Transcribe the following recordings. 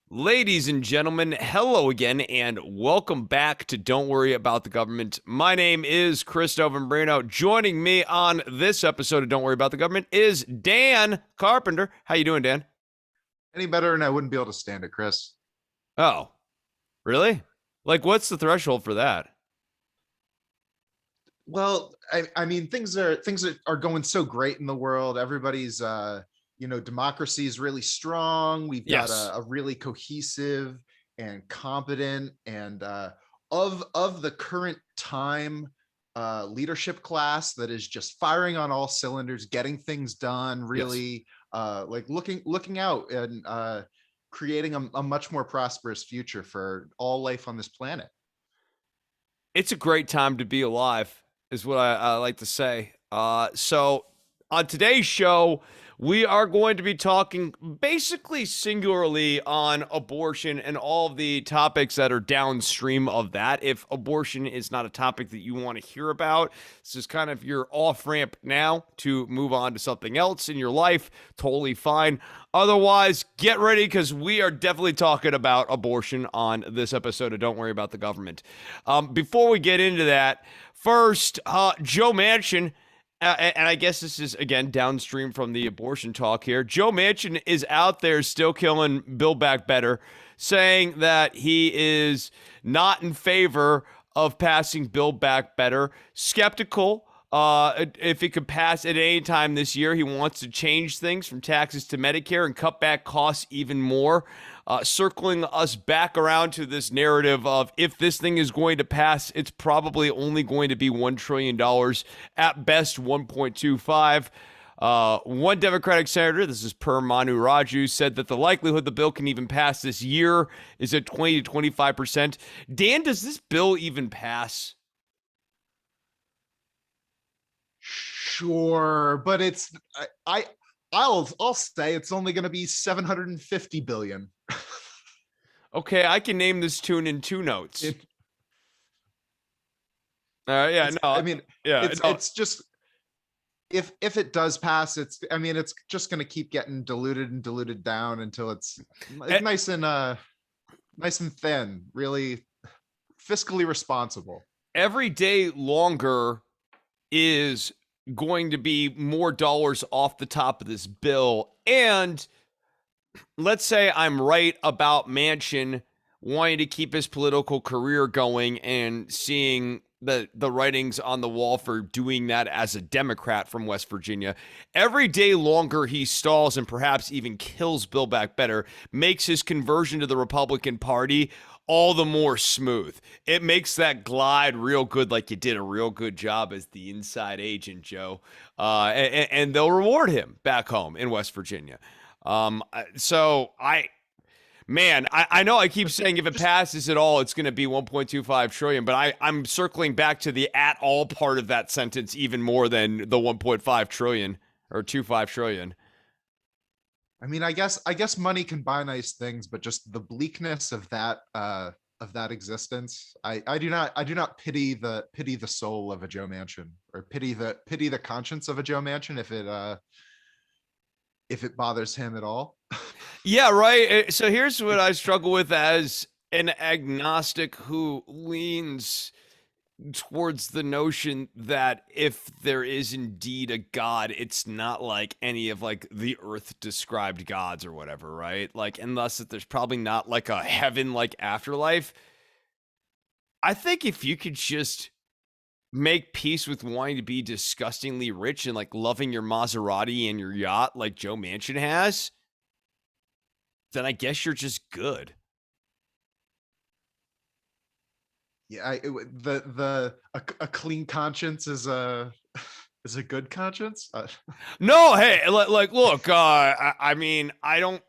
Ladies and gentlemen, hello again, and welcome back to Don't Worry About the Government. My name is Christopher Brano. Joining me on this episode of Don't Worry About the Government is Dan Carpenter. How you doing, Dan? Any better, and I wouldn't be able to stand it, Chris. Oh, really? Like, what's the threshold for that? Well, I mean, things are going so great in the world. Everybody's, democracy is really strong. We've got Yes. a really cohesive and competent and of the current time leadership class that is just firing on all cylinders, getting things done. Yes. Really, like looking out and creating a much more prosperous future for all life on this planet. It's a great time to be alive, is what I like to say. So, on today's show, we are going to be talking basically singularly on abortion and all of the topics that are downstream of that. If abortion is not a topic that you want to hear about, this is kind of your off ramp now to move on to something else in your life. Totally fine. Otherwise, get ready because we are definitely talking about abortion on this episode of Don't Worry About the Government. Before we get into that, first, Joe Manchin, and I guess this is again downstream from the abortion talk here. Joe Manchin is out there still killing Build Back Better, saying that he is not in favor of passing Build Back Better, skeptical if it could pass at any time this year. He wants to change things from taxes to Medicare and cut back costs even more, circling us back around to this narrative of if this thing is going to pass, it's probably only going to be $1 trillion, at best 1.25. One Democratic senator, this is per Manu Raju, said that the likelihood the bill can even pass this year is at 20 to 25%. Dan, does this bill even pass? Sure, but I'll say it's only going to be 750 billion. Okay, I can name this tune in two notes. It, Yeah, it's no, I mean yeah, no. it's just if it does pass, it's just going to keep getting diluted and diluted down until it's E- nice and thin, really fiscally responsible. Every day longer is going to be more dollars off the top of this bill. And let's say I'm right about Manchin wanting to keep his political career going and seeing the writings on the wall for doing that as a Democrat from West Virginia. Every day longer he stalls and perhaps even kills Build Back Better makes his conversion to the Republican Party all the more smooth. It makes that glide real good, like you did a real good job as the inside agent, Joe. And they'll reward him back home in West Virginia. So I know I keep saying if it Just passes at all, it's going to be 1.25 trillion, but I'm circling back to the at all part of that sentence even more than the 1.5 trillion or 25 trillion. I guess money can buy nice things, but just the bleakness of that existence. I do not pity the soul of a Joe Manchin, or pity the conscience of a Joe Manchin if it bothers him at all. Yeah, right. So here's what I struggle with as an agnostic who leans towards the notion that if there is indeed a god, it's not like any of like the earth described gods or whatever, right? Like unless that there's probably not like a heaven like afterlife. I think if you could just make peace with wanting to be disgustingly rich and like loving your Maserati and your yacht like Joe Manchin has, then I guess you're just good. Yeah, a clean conscience is a is a good conscience. No, hey, like look, I mean, I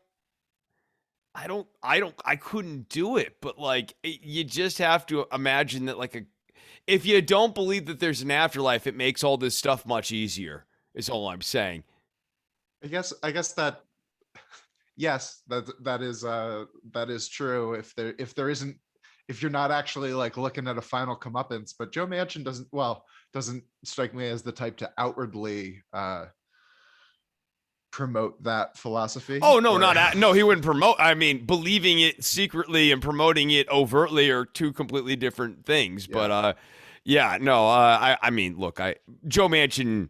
couldn't do it, but like, you just have to imagine that, like, if you don't believe that there's an afterlife, it makes all this stuff much easier, is all I'm saying. I guess that yes, that is true. If there isn't, if you're not actually like looking at a final comeuppance, but Joe Manchin doesn't strike me as the type to outwardly promote that philosophy, Oh no, or no, he wouldn't promote. I mean, believing it secretly and promoting it overtly are two completely different things. But yeah, yeah, no, I mean, look, Joe Manchin.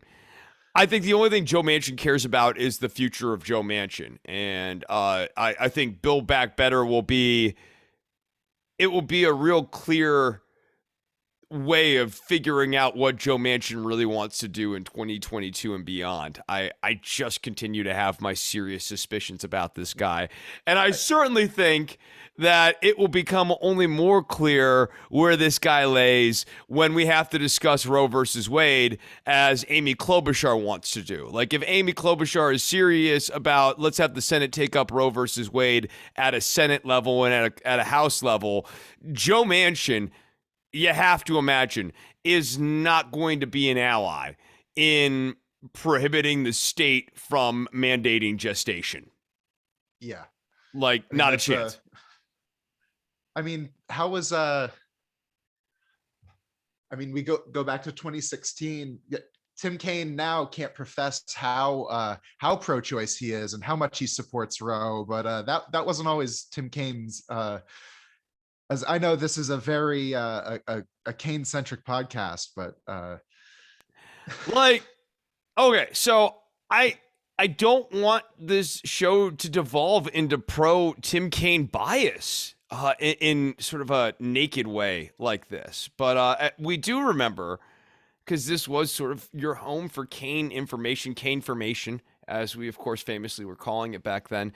I think the only thing Joe Manchin cares about is the future of Joe Manchin, and I think Build Back Better will be it will be a real clear way of figuring out what Joe Manchin really wants to do in 2022 and beyond. I just continue to have my serious suspicions about this guy. And I certainly think that it will become only more clear where this guy lays when we have to discuss Roe versus Wade, as Amy Klobuchar wants to do. Like, if Amy Klobuchar is serious about let's have the Senate take up Roe versus Wade at a Senate level and at a House level, Joe Manchin, you have to imagine, is not going to be an ally in prohibiting the state from mandating gestation. yeah. Like, I mean, not a that's chance. I mean, how was I mean, we go back to 2016. Tim Kaine now can't profess how pro-choice he is and how much he supports Roe, but that wasn't always Tim Kaine's. As I know, this is a very a Kaine-centric podcast, but Like, okay, so I don't want this show to devolve into pro Tim Kaine bias in sort of a naked way like this. But we do remember, because this was sort of your home for Kaine formation, as we of course famously were calling it back then,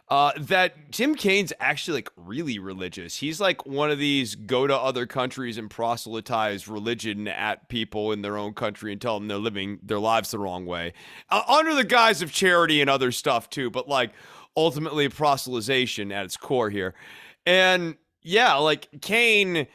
that Tim Kaine's actually like really religious. He's like one of these go to other countries and proselytize religion at people in their own country and tell them they're living their lives the wrong way, under the guise of charity and other stuff too, but like ultimately proselytization at its core here. And yeah, like Kaine,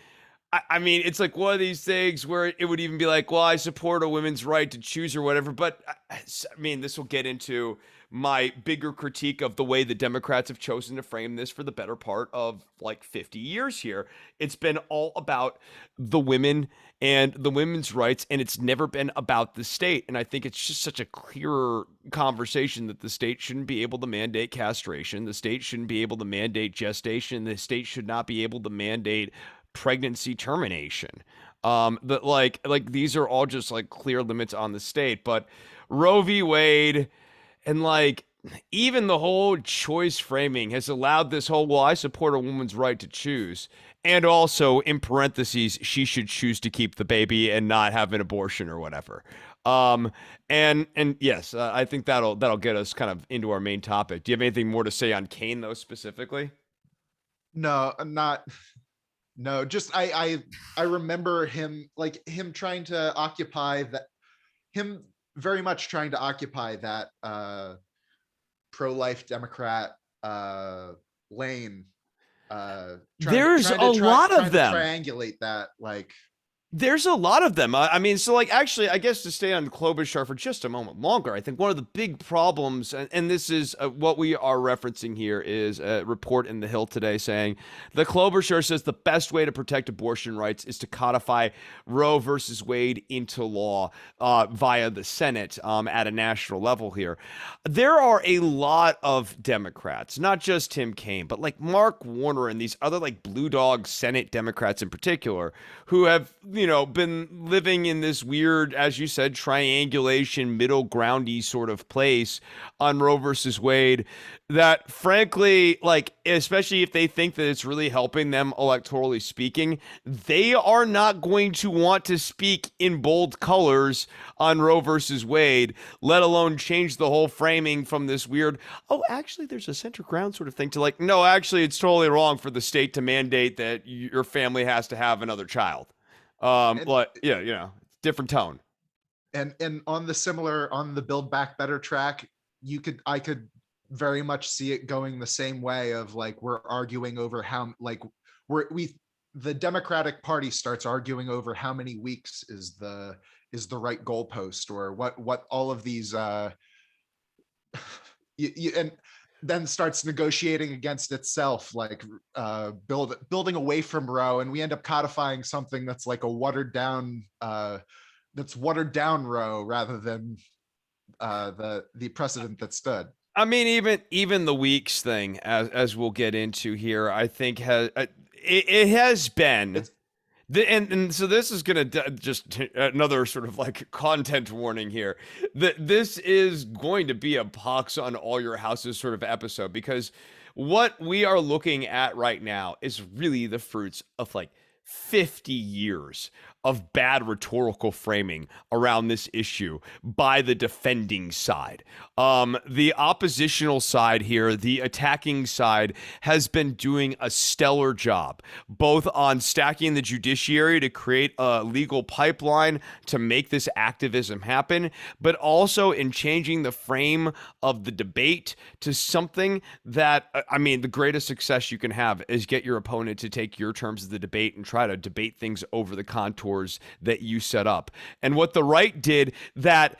I mean, it's like one of these things where it would even be like, well, I support a women's right to choose or whatever. But I mean, this will get into my bigger critique of the way the Democrats have chosen to frame this for the better part of like 50 years here. It's been all about the women and the women's rights, and it's never been about the state. And I think it's just such a clearer conversation that the state shouldn't be able to mandate castration. The state shouldn't be able to mandate gestation. The state should not be able to mandate pregnancy termination. That like these are all just like clear limits on the state. But Roe v. Wade and like even the whole choice framing has allowed this whole, well, I support a woman's right to choose. And also, in parentheses, she should choose to keep the baby and not have an abortion or whatever. And yes, I think that'll get us kind of into our main topic. Do you have anything more to say on Kaine though specifically? no, not no. Just I remember him trying to occupy that him very much trying to occupy that pro-life Democrat lane, There's a lot of trying to them. triangulate that, like, There's a lot of them. I mean, so like actually, I guess to stay on Klobuchar for just a moment longer, I think one of the big problems, and this is what we are referencing here, is a report in the Hill today saying the Klobuchar says the best way to protect abortion rights is to codify Roe versus Wade into law via the Senate at a national level here. There are a lot of Democrats, not just Tim Kaine, but like Mark Warner and these other like blue dog Senate Democrats in particular, who have been living in this weird, as you said, triangulation, middle groundy sort of place on Roe versus Wade, that frankly, like, especially if they think that it's really helping them electorally speaking, they are not going to want to speak in bold colors on Roe versus Wade, let alone change the whole framing from this weird, oh, actually, there's a center ground sort of thing, to like, no, actually, it's totally wrong for the state to mandate that your family has to have another child. and Like, yeah, different tone. and on the Build Back Better track, I could very much see it going the same way of like, we're arguing over how, like, we the Democratic Party starts arguing over how many weeks is the right goalpost, or what all of these and then starts negotiating against itself, like building away from Roe, and we end up codifying something that's like a watered down Roe, rather than the precedent that stood. I mean, even the weeks thing, as we'll get into here, I think it has been. It's And so this is gonna just another sort of like content warning here. That this is going to be a pox on all your houses sort of episode, because what we are looking at right now is really the fruits of like 50 years of bad rhetorical framing around this issue by the defending side. The oppositional side here, the attacking side, has been doing a stellar job, both on stacking the judiciary to create a legal pipeline to make this activism happen, but also in changing the frame of the debate to something that, I mean, the greatest success you can have is get your opponent to take your terms of the debate and try to debate things over the contours that you set up. And what the right did that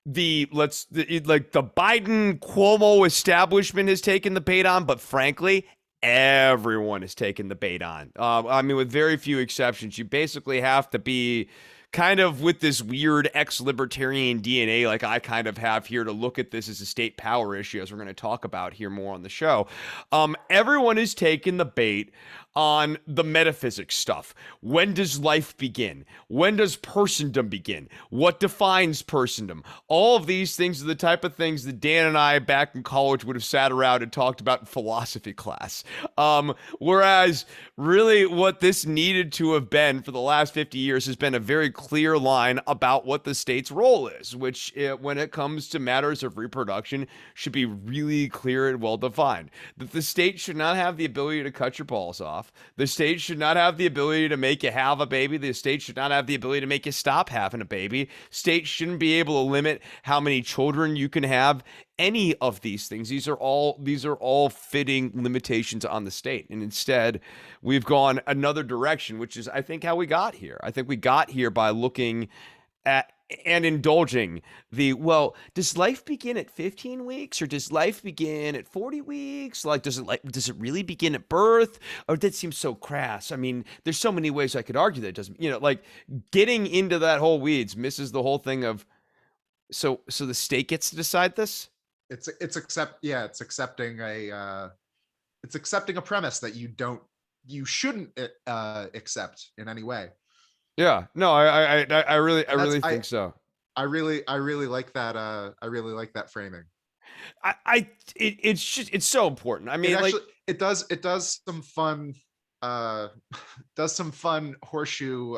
like the Biden Cuomo establishment has taken the bait on, but frankly, everyone has taken the bait on. I mean, with very few exceptions, you basically have to be kind of with this weird ex-libertarian DNA like I kind of have here to look at this as a state power issue, as we're going to talk about here more on the show. Everyone is taking the bait on the metaphysics stuff. When does life begin? When does persondom begin? What defines persondom? All of these things are the type of things that Dan and I back in college would have sat around and talked about in philosophy class. Whereas really what this needed to have been for the last 50 years has been a very clear line about what the state's role is, which when it comes to matters of reproduction should be really clear and well defined. That the state should not have the ability to cut your balls off. The state should not have the ability to make you have a baby. The state should not have the ability to make you stop having a baby. States shouldn't be able to limit how many children you can have. Any of these things. These are all fitting limitations on the state. And instead, we've gone another direction, which is I think how we got here. I think we got here by looking at and indulging well, does life begin at 15 weeks or does life begin at 40 weeks? Does it really begin at birth? Or that seems so crass. I mean, there's so many ways I could argue that it doesn't, like getting into that whole weeds misses the whole thing of so the state gets to decide this? It's accepting a premise that you shouldn't accept in any way. Yeah, no, I really I think so. I really like that. I really like that framing. It's just it's so important. I mean, It does some fun uh does some fun horseshoe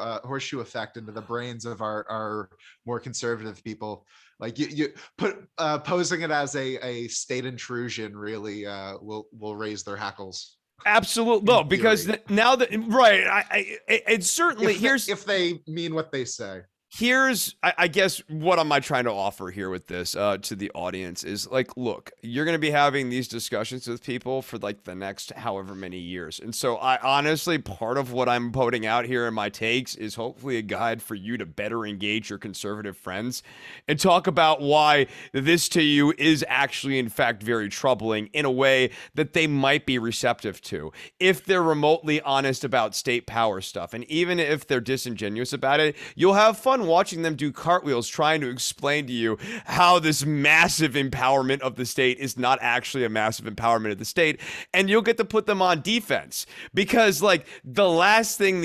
effect into the brains of our more conservative people. Like you put posing it as a state intrusion really will raise their hackles. absolutely no, because now that right, it's certainly if they mean what they say. Here's I guess what am I trying to offer here with this to the audience is like, look, you're going to be having these discussions with people for like the next however many years. And so I honestly, part of what I'm putting out here in my takes is hopefully a guide for you to better engage your conservative friends and talk about why this to you is actually in fact very troubling in a way that they might be receptive to if they're remotely honest about state power stuff. And even if they're disingenuous about it, you'll have fun watching them do cartwheels trying to explain to you how this massive empowerment of the state is not actually a massive empowerment of the state, and you'll get to put them on defense because like the last thing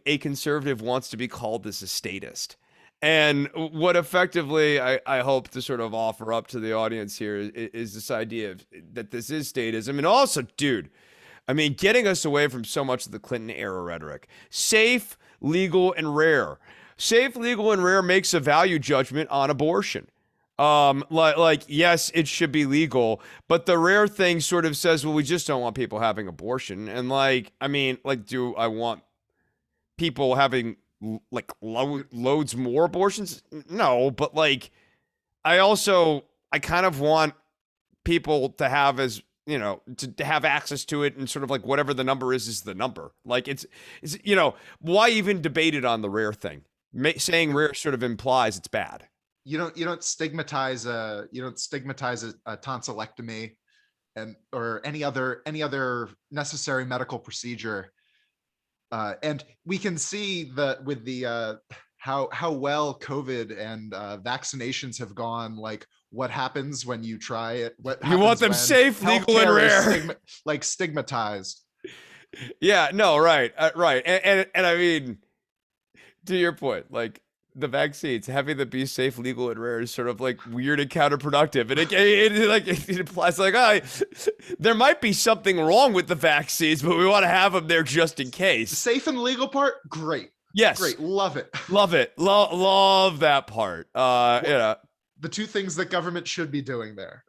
a conservative wants to be called is a statist. And what effectively I hope to sort of offer up to the audience here is this idea of that this is statism. And also, dude, I mean, getting us away from so much of the Clinton era rhetoric. Safe, legal, and rare. Safe, legal, and rare makes a value judgment on abortion. Yes, it should be legal, but the rare thing sort of says, well, we just don't want people having abortion. And like, I mean, like, do I want people having like loads more abortions? No, but like, I kind of want people to have as to have access to it, and sort of like whatever the number is the number. Like it's why even debate it on the rare thing? Saying rare sort of implies it's bad. You don't stigmatize a tonsillectomy or any other necessary medical procedure. And we can see that with the how well COVID and vaccinations have gone. Like what happens when you try it? What You want happens them when safe, legal, and healthcare is rare. stigmatized? Yeah, no, right, right, and I mean, to your point, like the vaccines, having them be safe, legal, and rare is sort of like weird and counterproductive, and it implies like, there might be something wrong with the vaccines, but we want to have them there just in case. Safe and legal part, great, Yes, great, love it. love it, love that part. What the two things that government should be doing there.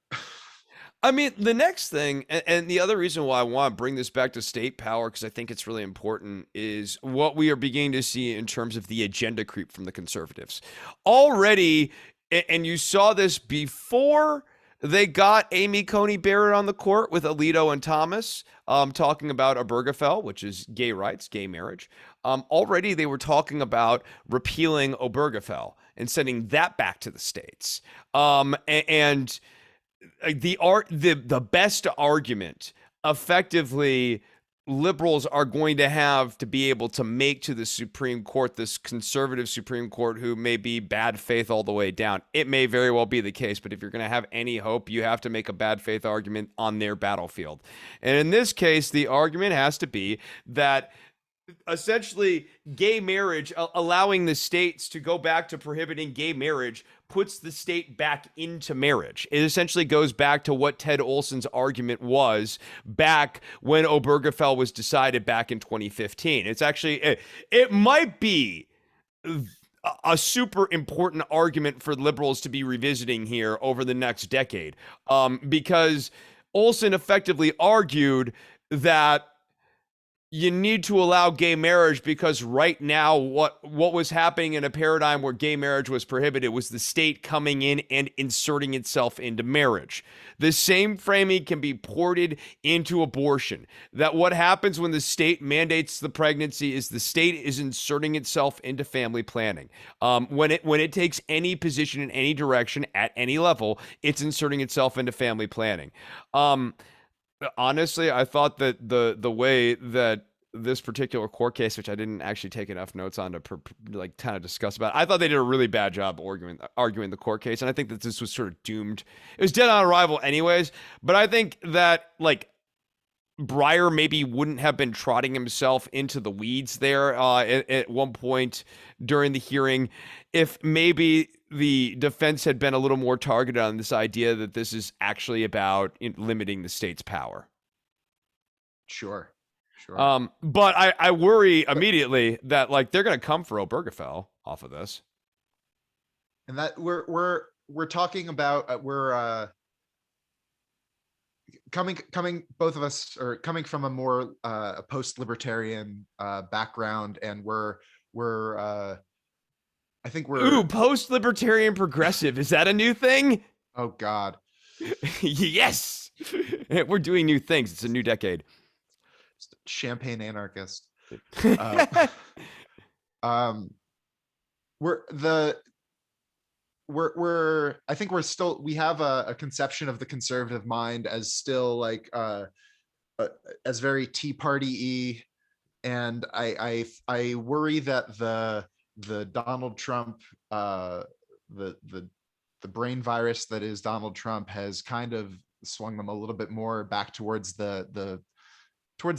I mean, the next thing, and the other reason why I want to bring this back to state power, because I think it's really important, is what we are beginning to see in terms of the agenda creep from the conservatives. Already, and you saw this before they got Amy Coney Barrett on the court with Alito and Thomas, talking about Obergefell, which is gay rights, gay marriage. Already, they were talking about repealing Obergefell and sending that back to the states. And the best argument effectively liberals are going to have to be able to make to the Supreme Court, this conservative Supreme Court who may be bad faith all the way down. It may very well be the case, but if you're going to have any hope, you have to make a bad faith argument on their battlefield. And in this case, the argument has to be that essentially gay marriage, allowing the states to go back to prohibiting gay marriage, puts the state back into marriage. It essentially goes back to what Ted Olson's argument was back when Obergefell was decided back in 2015. It's actually, it might be a super important argument for liberals to be revisiting here over the next decade, because Olson effectively argued that you need to allow gay marriage because right now what was happening in a paradigm where gay marriage was prohibited was the state coming in and inserting itself into marriage. The same framing can be ported into abortion. That what happens when the state mandates the pregnancy is the state is inserting itself into family planning. When it takes any position in any direction at any level, it's inserting itself into family planning. Honestly, I thought that the way that this particular court case, which I didn't actually take enough notes on to like kind of discuss about, I thought they did a really bad job arguing the court case, and I think that this was sort of doomed. It was dead on arrival, anyways. But I think that like Breyer maybe wouldn't have been trotting himself into the weeds there at one point during the hearing if maybe the defense had been a little more targeted on this idea that this is actually about limiting the state's power. Sure. But I worry immediately that like they're going to come for Obergefell off of this. And that we're talking about we're coming both of us are coming from a more post-libertarian background, and we're I think we're post-libertarian progressive. Is that a new thing? Oh God. Yes. We're doing new things. It's a new decade. Champagne anarchist. We're I think we have a conception of the conservative mind as still like as very Tea Party-y, and I worry that the Donald Trump the brain virus that is Donald Trump has kind of swung them a little bit more back towards the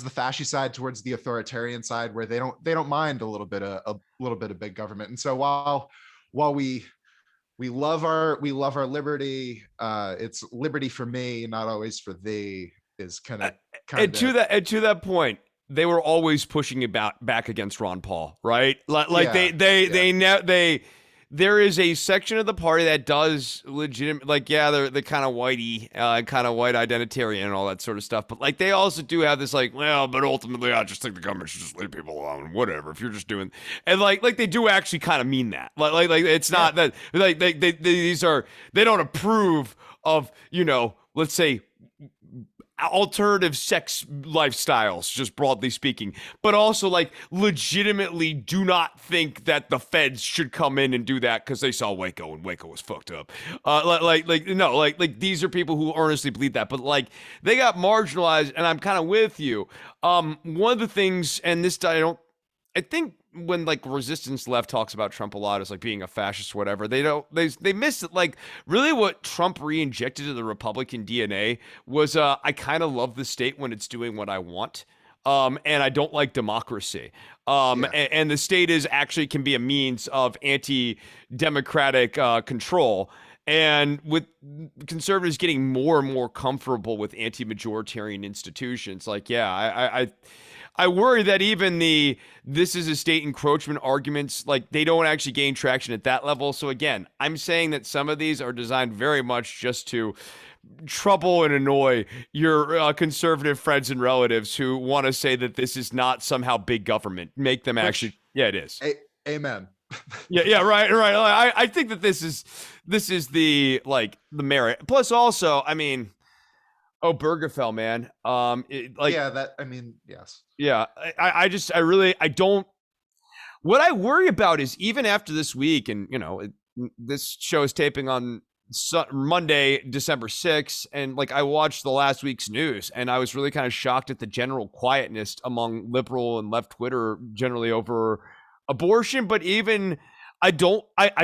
fascist side, towards the authoritarian side, where they don't mind a little bit of big government. And so while we love our liberty, it's liberty for me, not always for thee, is kind of and to that point, they were always pushing it back against Ron Paul, right? Like there is a section of the party that does legitimate, like, yeah, they're kind of whitey, kind of white identitarian and all that sort of stuff. But like, they also do have this like, well, but ultimately, I just think the government should just leave people alone, whatever. If you're just doing, and like they do actually kind of mean that. Like it's not that like they don't approve of, let's say, alternative sex lifestyles, just broadly speaking, but also like legitimately do not think that the feds should come in and do that because they saw Waco and Waco was fucked up. Like these are people who earnestly believe that, but like they got marginalized, and I'm kind of with you. One of the things, and this I think when like resistance left talks about Trump a lot as like being a fascist or whatever, they miss it. Like really what Trump re-injected to the Republican DNA was I kind of love the state when it's doing what I want. And I don't like democracy. Yeah. And the state is actually can be a means of anti-democratic control. And with conservatives getting more and more comfortable with anti-majoritarian institutions, like yeah, I worry that even the this is a state encroachment arguments, like they don't actually gain traction at that level. So again, I'm saying that some of these are designed very much just to trouble and annoy your conservative friends and relatives who want to say that this is not somehow big government. Make them actually, Which, yeah, it is. amen. Yeah, yeah, right, right. I think that this is the like the merit. Plus, also, I mean, Obergefell, man. Like, Yeah, that, I mean, yes. yeah, I really, I don't. What I worry about is even after this week, and this show is taping on Monday, December 6th, and like I watched the last week's news, and I was really kind of shocked at the general quietness among liberal and left Twitter generally over abortion. But even I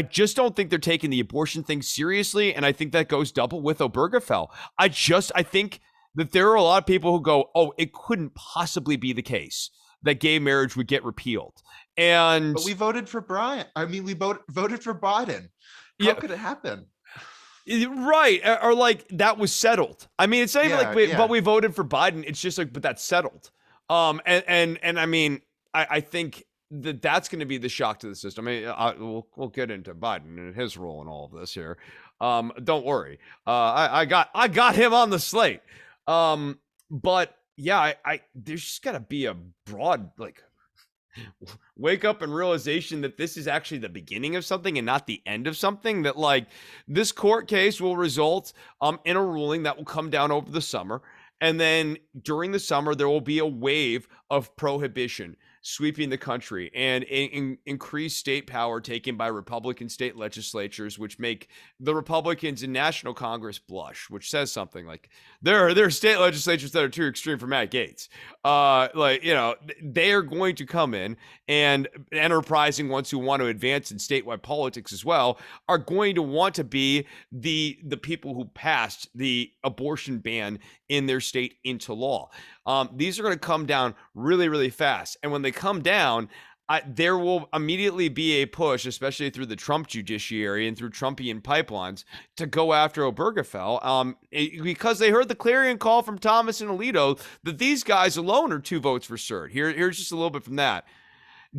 just don't think they're taking the abortion thing seriously, and I think that goes double with Obergefell. I think that there are a lot of people who go, "Oh, it couldn't possibly be the case that gay marriage would get repealed." And But we voted for Brian. I mean, we voted for Biden. How yeah, could it happen? right. Or like that was settled. I mean, it's not even like, Yeah, but yeah. we voted for Biden. It's just like, but that's settled. And I mean, I think that that's going to be the shock to the system. I mean, we'll get into Biden and his role in all of this here. Don't worry. I got him on the slate. But yeah, there's just got to be a broad like wake up and realization that this is actually the beginning of something and not the end of something, that like this court case will result in a ruling that will come down over the summer, and then during the summer there will be a wave of prohibition sweeping the country and increased state power taken by Republican state legislatures, which make the Republicans in national Congress blush, which says something. Like there are state legislatures that are too extreme for Matt Gaetz. Like they are going to come in, and enterprising ones who want to advance in statewide politics as well are going to want to be the people who passed the abortion ban in their state into law. These are going to come down really, really fast. And when they come down, there will immediately be a push, especially through the Trump judiciary and through Trumpian pipelines, to go after Obergefell, because they heard the clarion call from Thomas and Alito that these guys alone are 2 votes for cert. Here's just a little bit from that.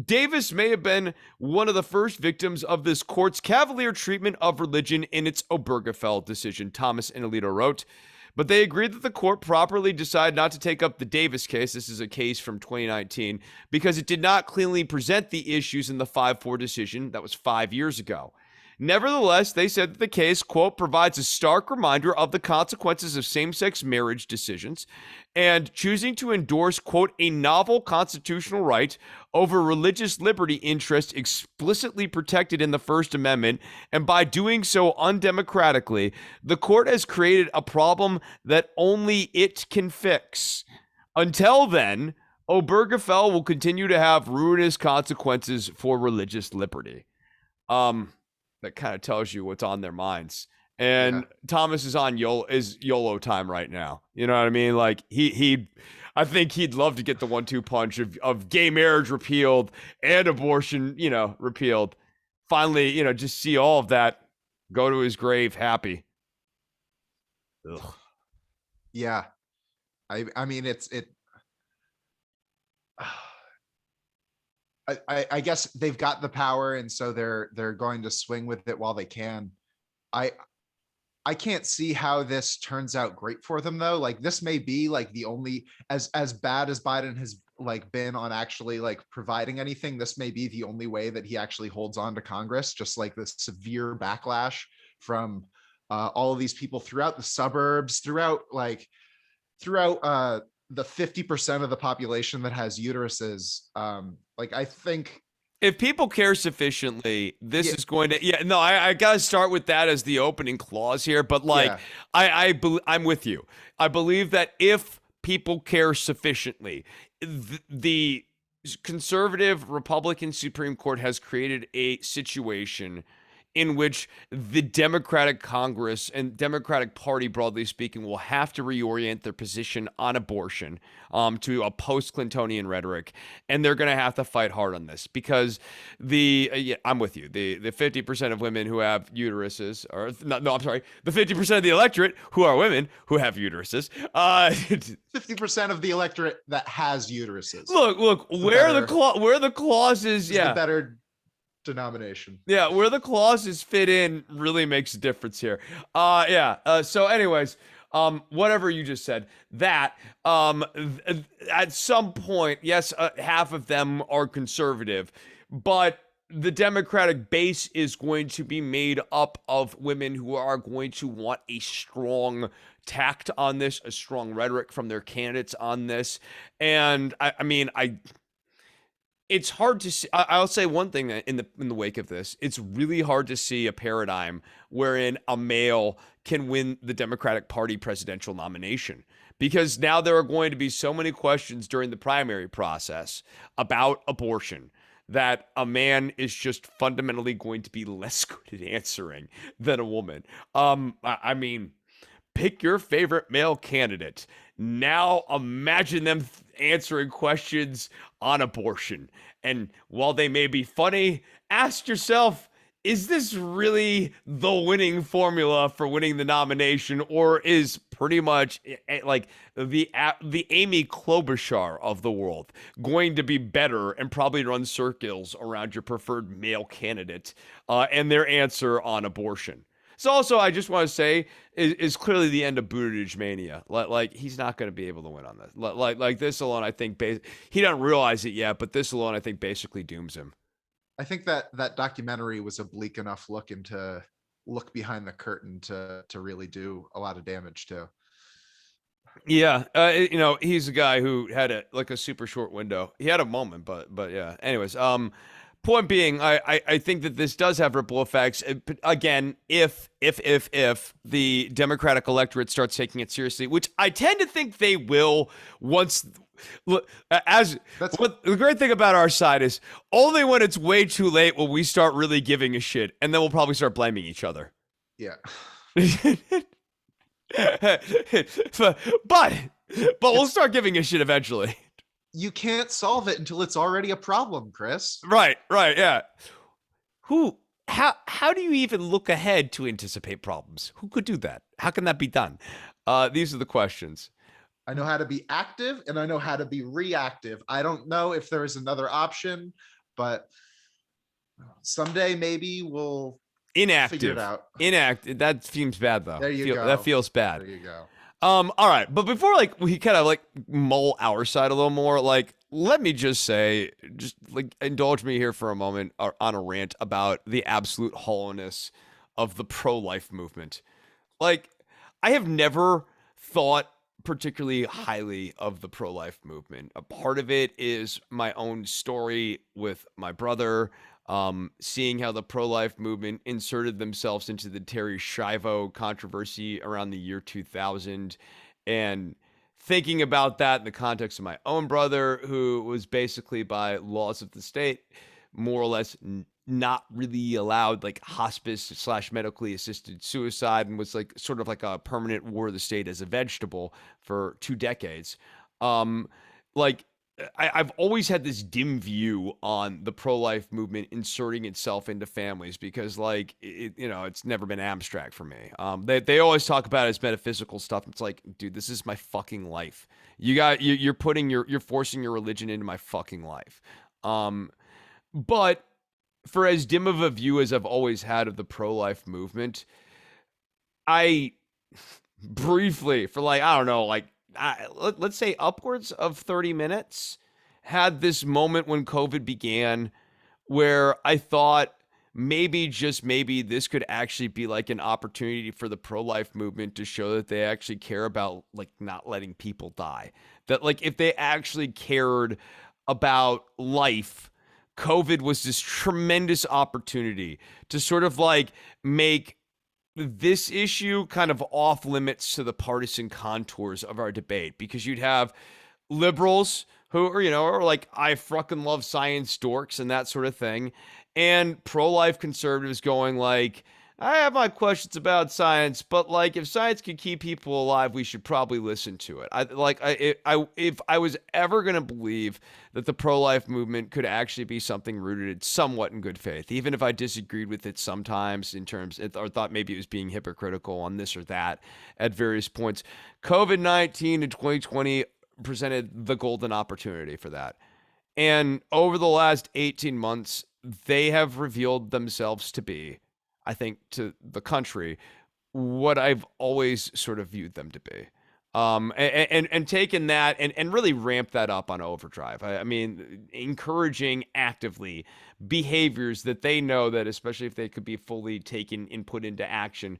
Davis may have been one of the first victims of this court's cavalier treatment of religion in its Obergefell decision, Thomas and Alito wrote. But they agreed that the court properly decided not to take up the Davis case. This is a case from 2019 because it did not cleanly present the issues in the 5-4 decision that was 5 years ago. Nevertheless, they said that the case, quote, provides a stark reminder of the consequences of same-sex marriage decisions and choosing to endorse, quote, a novel constitutional right over religious liberty interests explicitly protected in the First Amendment, and by doing so undemocratically, the court has created a problem that only it can fix. Until then, Obergefell will continue to have ruinous consequences for religious liberty. That kind of tells you what's on their minds. And Yeah. Thomas is on YOLO time right now. You know what I mean? Like I think he'd love to get the 1-2 punch of gay marriage repealed and abortion, repealed. Finally, just see all of that go to his grave happy. Ugh. Yeah. I mean, it I guess they've got the power, and so they're going to swing with it while they can. I I can't see how this turns out great for them though. Like this may be like the only, as bad as Biden has like been on actually like providing anything, this may be the only way that he actually holds on to Congress, just like the severe backlash from all of these people throughout the suburbs, throughout the 50% of the population that has uteruses. Like I think If people care sufficiently, this yeah, is going to, yeah, no, I got to start with that as the opening clause here, but like yeah, I'm with you. I believe that if people care sufficiently, the conservative Republican Supreme Court has created a situation in which the Democratic Congress and Democratic Party, broadly speaking, will have to reorient their position on abortion to a post-Clintonian rhetoric, and they're going to have to fight hard on this because I'm with you. The 50% of women who have uteruses, or no, I'm sorry, the 50% of the electorate who are women who have uteruses. 50% of the electorate that has uteruses. Look, where the clauses, the better denomination. Yeah, where the clauses fit in really makes a difference here. So anyways, whatever you just said, that at some point, yes, half of them are conservative, but the Democratic base is going to be made up of women who are going to want a strong tact on this, a strong rhetoric from their candidates on this. And I mean, it's hard to see. I'll say one thing in the wake of this. It's really hard to see a paradigm wherein a male can win the Democratic Party presidential nomination, because now there are going to be so many questions during the primary process about abortion that a man is just fundamentally going to be less good at answering than a woman. I mean, pick your favorite male candidate. Now imagine them answering questions on abortion. And while they may be funny, ask yourself, is this really the winning formula for winning the nomination, or is pretty much like the Amy Klobuchar of the world going to be better and probably run circles around your preferred male candidate and their answer on abortion? So also, I just want to say, is clearly the end of Buttigieg mania. Like he's not going to be able to win on this. Like this alone, I think he doesn't realize it yet, but this alone, I think, basically dooms him. I think that documentary was a bleak enough look behind the curtain to really do a lot of damage too. Yeah, he's a guy who had a super short window. He had a moment, but yeah. Anyways, point being, I think that this does have ripple effects. Again, if the Democratic electorate starts taking it seriously, which I tend to think they will once. Look, the great thing about our side is only when it's way too late will we start really giving a shit, and then we'll probably start blaming each other. Yeah. but we'll start giving a shit eventually. You can't solve it until it's already a problem, Chris. Right, yeah. How do you even look ahead to anticipate problems? Who could do that? How can that be done? These are the questions. I know how to be active and I know how to be reactive. I don't know if there is another option, but someday maybe we'll figure it out. Inactive. That seems bad though. There you go. That feels bad. There you go. All right, but before we kind of mull our side a little more, let me just say, indulge me here for a moment on a rant about the absolute hollowness of the pro-life movement. I have never thought particularly highly of the pro-life movement. A part of it is my own story with my brother, seeing how the pro-life movement inserted themselves into the Terry Schiavo controversy around the year 2000, and thinking about that in the context of my own brother, who was basically by laws of the state, more or less not really allowed hospice / medically assisted suicide, and was sort of like a permanent war of the state as a vegetable for 2 decades. I've always had this dim view on the pro-life movement inserting itself into families because it's never been abstract for me. They always talk about it as metaphysical stuff. It's like, dude, this is my fucking life. You're forcing your religion into my fucking life. But for as dim of a view as I've always had of the pro-life movement, I briefly, for I don't know, let's say upwards of 30 minutes, had this moment when COVID began where I thought maybe, just maybe, this could actually be an opportunity for the pro-life movement to show that they actually care about not letting people die. That if they actually cared about life, COVID was this tremendous opportunity to sort of make this issue kind of off limits to the partisan contours of our debate, because you'd have liberals who are, or like, I fucking love science dorks and that sort of thing, and pro-life conservatives going like, I have my questions about science, but like, if science can keep people alive, we should probably listen to it. If I was ever gonna believe that the pro-life movement could actually be something rooted somewhat in good faith, even if I disagreed with it sometimes in terms, or thought maybe it was being hypocritical on this or that at various points, COVID-19 in 2020 presented the golden opportunity for that. And over the last 18 months, they have revealed themselves to be, I think, to the country, what I've always sort of viewed them to be. And taken that and really ramp that up on overdrive. I mean, encouraging actively behaviors that they know that, especially if they could be fully taken and put into action,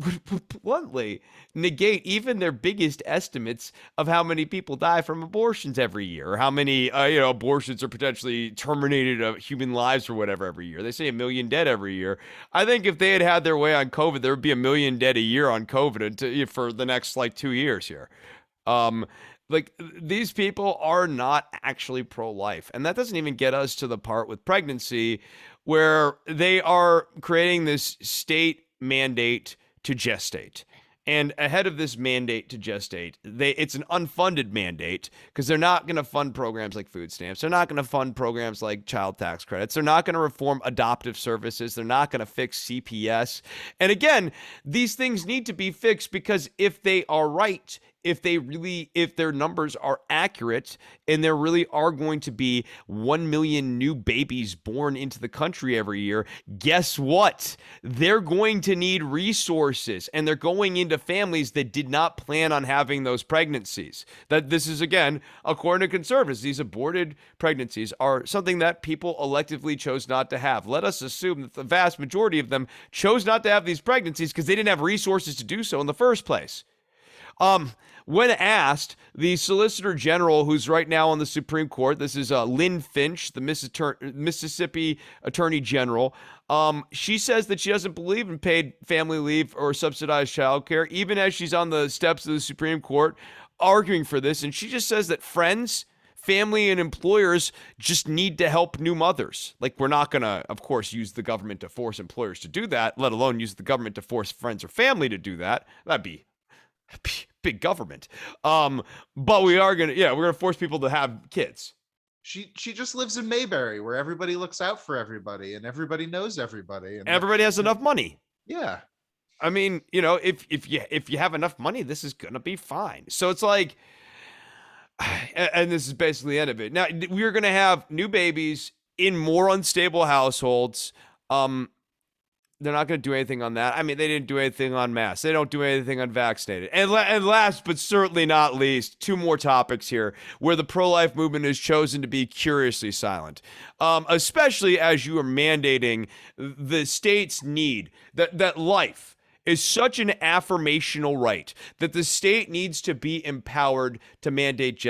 would bluntly negate even their biggest estimates of how many people die from abortions every year, or how many abortions are potentially terminated of human lives or whatever every year. They say 1 million dead every year. I think if they had their way on COVID, there would be 1 million dead a year on COVID for the next like 2 years here. Um, like, these people are not actually pro-life, and that doesn't even get us to the part with pregnancy, where they are creating this state mandate to gestate. And ahead of this mandate to gestate, it's an unfunded mandate, because they're not going to fund programs like food stamps. They're not going to fund programs like child tax credits. They're not going to reform adoptive services. They're not going to fix CPS. And again, these things need to be fixed, because if they are right, if their numbers are accurate, and there really are going to be 1 million new babies born into the country every year, guess what? They're going to need resources, and they're going into families that did not plan on having those pregnancies. That this is, again, according to conservatives, these aborted pregnancies are something that people electively chose not to have. Let us assume that the vast majority of them chose not to have these pregnancies because they didn't have resources to do so in the first place. When asked, the Solicitor General, who's right now on the Supreme Court, this is Lynn Finch, the Mississippi Attorney General, she says that she doesn't believe in paid family leave or subsidized childcare, even as she's on the steps of the Supreme Court arguing for this. And she just says that friends, family, and employers just need to help new mothers. Like, we're not going to, of course, use the government to force employers to do that, let alone use the government to force friends or family to do that. That'd be big government. But we're gonna force people to have kids. She just lives in Mayberry, where everybody looks out for everybody and everybody knows everybody, and Everybody has enough money. yeah. I mean, if you have enough money, this is gonna be fine. So it's like, and this is basically the end of it. Now, we're gonna have new babies in more unstable households. They're not going to do anything on that. I mean, they didn't do anything on masks. They don't do anything on vaccinated. And last but certainly not least, two more topics here where the pro-life movement has chosen to be curiously silent, especially as you are mandating the state's need that life is such an affirmational right that the state needs to be empowered to mandate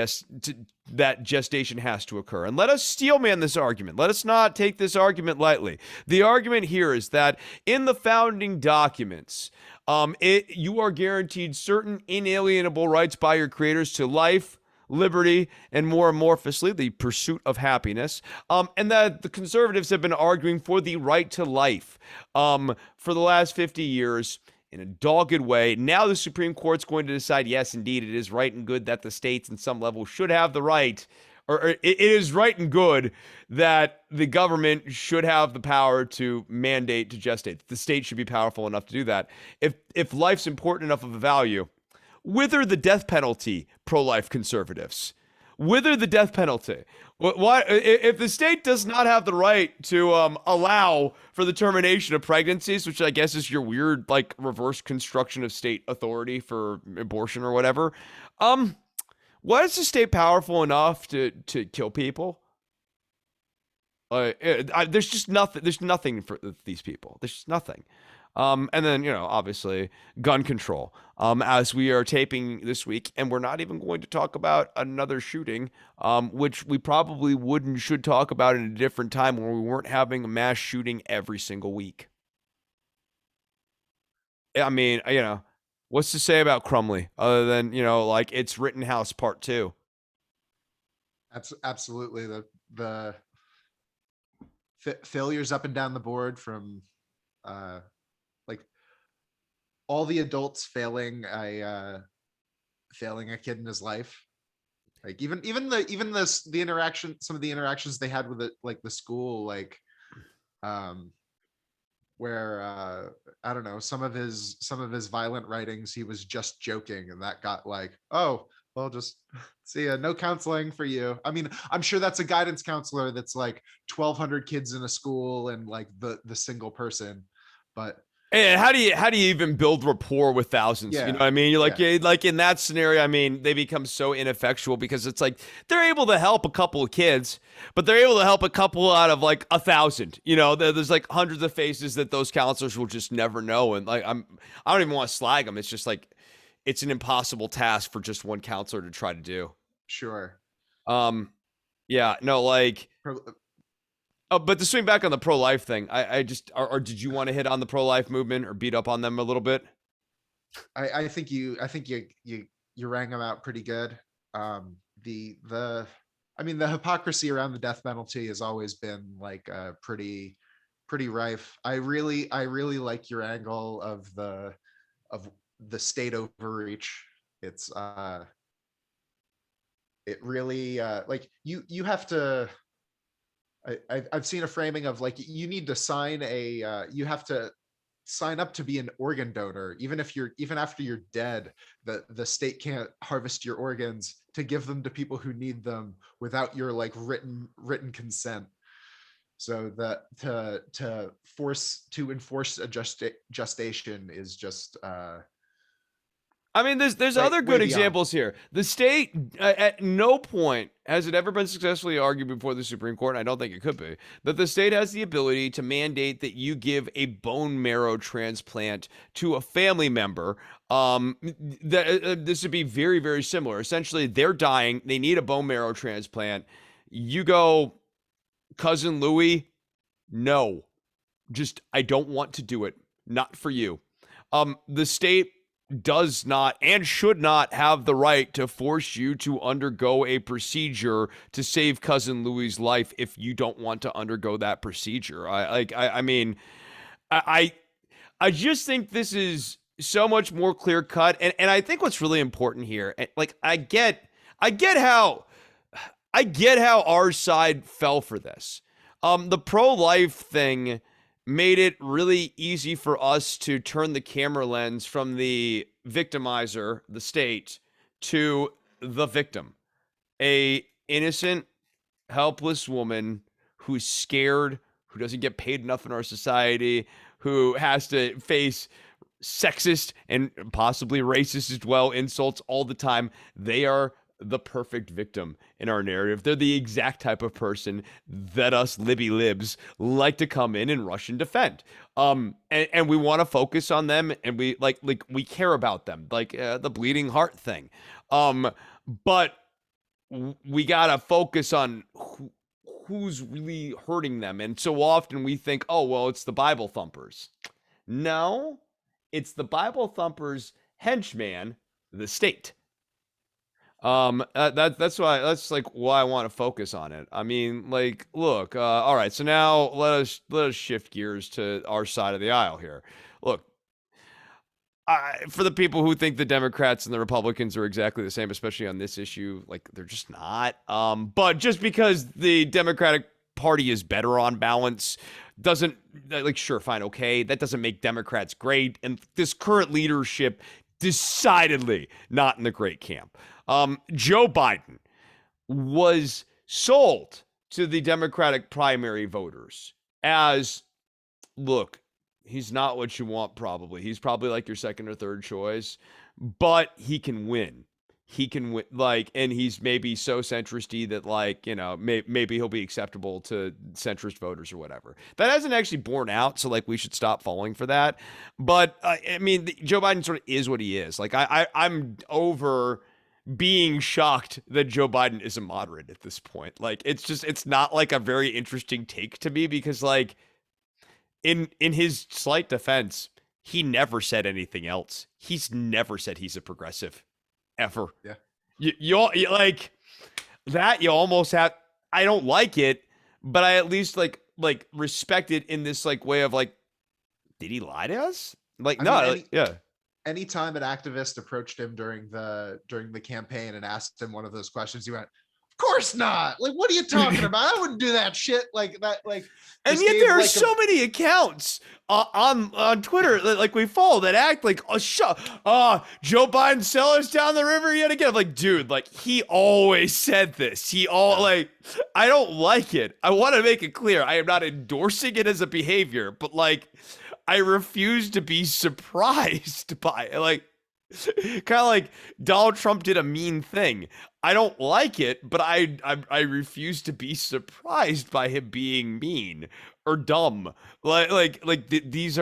that gestation has to occur. And let us steelman this argument. Let us not take this argument lightly. The argument here is that in the founding documents, you are guaranteed certain inalienable rights by your creators to life, liberty, and more amorphously, the pursuit of happiness. And that the conservatives have been arguing for the right to life for the last 50 years in a dogged way. Now the Supreme Court's going to decide, yes, indeed, it is right and good that the states in some level should have the right, or it is right and good that the government should have the power to mandate to gestate. The state should be powerful enough to do that. If life's important enough of a value, wither the death penalty, pro-life conservatives. Wither the death penalty. Why, if the state does not have the right to allow for the termination of pregnancies, which I guess is your weird, like, reverse construction of state authority for abortion or whatever, why is the state powerful enough to kill people? There's just nothing. There's nothing for these people. There's just nothing. And then, obviously, gun control. As we are taping this week, and we're not even going to talk about another shooting, which we probably would and should talk about in a different time when we weren't having a mass shooting every single week. I mean, what's to say about Crumley other than, like, it's Rittenhouse Part 2? Absolutely. The failures up and down the board from uh like all the adults failing a kid in his life. Like even the interaction, some of the interactions they had with it, like the school, like um where I don't know, some of his violent writings, he was just joking, and that got like, oh, well, just see ya, no counseling for you. I mean, I'm sure that's a guidance counselor that's like 1,200 kids in a school and like the single person, but And how do you even build rapport with thousands? You know yeah, what I mean? You're like, yeah, yeah, like in that scenario, I mean, they become so ineffectual because it's like they're able to help a couple of kids, but they're able to help a couple out of like 1,000. You know, there's like hundreds of faces that those counselors will just never know. And like I don't even want to slag them. It's just like it's an impossible task for just one counselor to try to do. sure. Um, yeah, no, like Pro- but to swing back on the pro life thing, I just or did you want to hit on the pro life movement or beat up on them a little bit? I think you rang them out pretty good. The I mean, the hypocrisy around the death penalty has always been like pretty rife. I really like your angle of the state overreach. It's it really like you have to. I've seen a framing of like you need to sign a you have to sign up to be an organ donor, even after you're dead. The state can't harvest your organs to give them to people who need them without your like written consent. So that to enforce a gestation is just I mean, there's way other way good beyond. examples here. The state at no point has it ever been successfully argued before the Supreme Court, and I don't think it could be, that the state has the ability to mandate that you give a bone marrow transplant to a family member. That this would be very very similar. Essentially, they're dying, they need a bone marrow transplant. You go, cousin Louie, no, just I don't want to do it. Not for you. The state does not and should not have the right to force you to undergo a procedure to save cousin Louis's life if you don't want to undergo that procedure. I mean, I I just think this is so much more clear cut, and I think what's really important here, like I get how our side fell for this. The pro life thing made it really easy for us to turn the camera lens from the victimizer, the state, to the victim, a innocent, helpless woman who's scared, who doesn't get paid enough in our society, who has to face sexist and possibly racist as well insults all the time. They are the perfect victim in our narrative. They're the exact type of person that us Libby Libs like to come in and rush and defend. And we want to focus on them, and we like we care about them, like the bleeding heart thing. But we gotta focus on who's really hurting them. And so often we think, oh well, it's the Bible thumpers. No, it's the Bible thumpers henchman, the state. That's like why I want to focus on it. I mean, like, look, all right. So now let us shift gears to our side of the aisle here. Look, for the people who think the Democrats and the Republicans are exactly the same, especially on this issue, like they're just not. But just because the Democratic Party is better on balance doesn't like sure fine okay that doesn't make Democrats great, and this current leadership decidedly not in the great camp. Joe Biden was sold to the Democratic primary voters as look, he's not what you want, probably. He's probably like your second or third choice, but he can win. He can win, like, and he's maybe so centristy that, like, you know, maybe he'll be acceptable to centrist voters or whatever. That hasn't actually borne out, so like we should stop falling for that. But I mean, Joe Biden sort of is what he is. Like, I'm over being shocked that Joe Biden is a moderate at this point. Like, it's not like a very interesting take to me because like in his slight defense, he never said anything else. He's never said he's a progressive ever. Yeah. You like That you almost have. I don't like it, but I at least like respect it in this like way of like, did he lie to us? Like I mean, no, yeah. anytime an activist approached him during the campaign and asked him one of those questions, he went, "Of course not! Like, what are you talking about? I wouldn't do that shit like that." Like, And just yet gave there are like a so many accounts on Twitter that like we follow that act like, oh Joe Biden sell us down the river yet again. I'm like, dude, like he always said this. He all yeah. like, I don't like it. I want to make it clear I am not endorsing it as a behavior, but like I refuse to be surprised by it. Like kind of like Donald Trump did a mean thing. I don't like it, but I refuse to be surprised by him being mean or dumb. This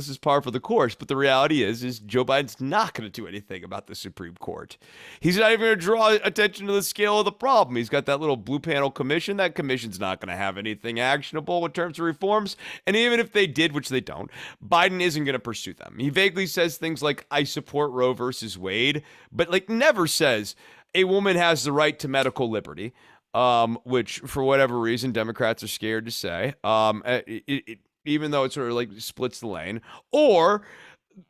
is par for the course. But the reality is Joe Biden's not going to do anything about the Supreme Court. He's not even going to draw attention to the scale of the problem. He's got that little blue panel commission. That commission's not going to have anything actionable in terms of reforms. And even if they did, which they don't, Biden isn't going to pursue them. He vaguely says things like, "I support Roe versus Wade," but like never says a woman has the right to medical liberty, which for whatever reason Democrats are scared to say, even though it sort of like splits the lane, or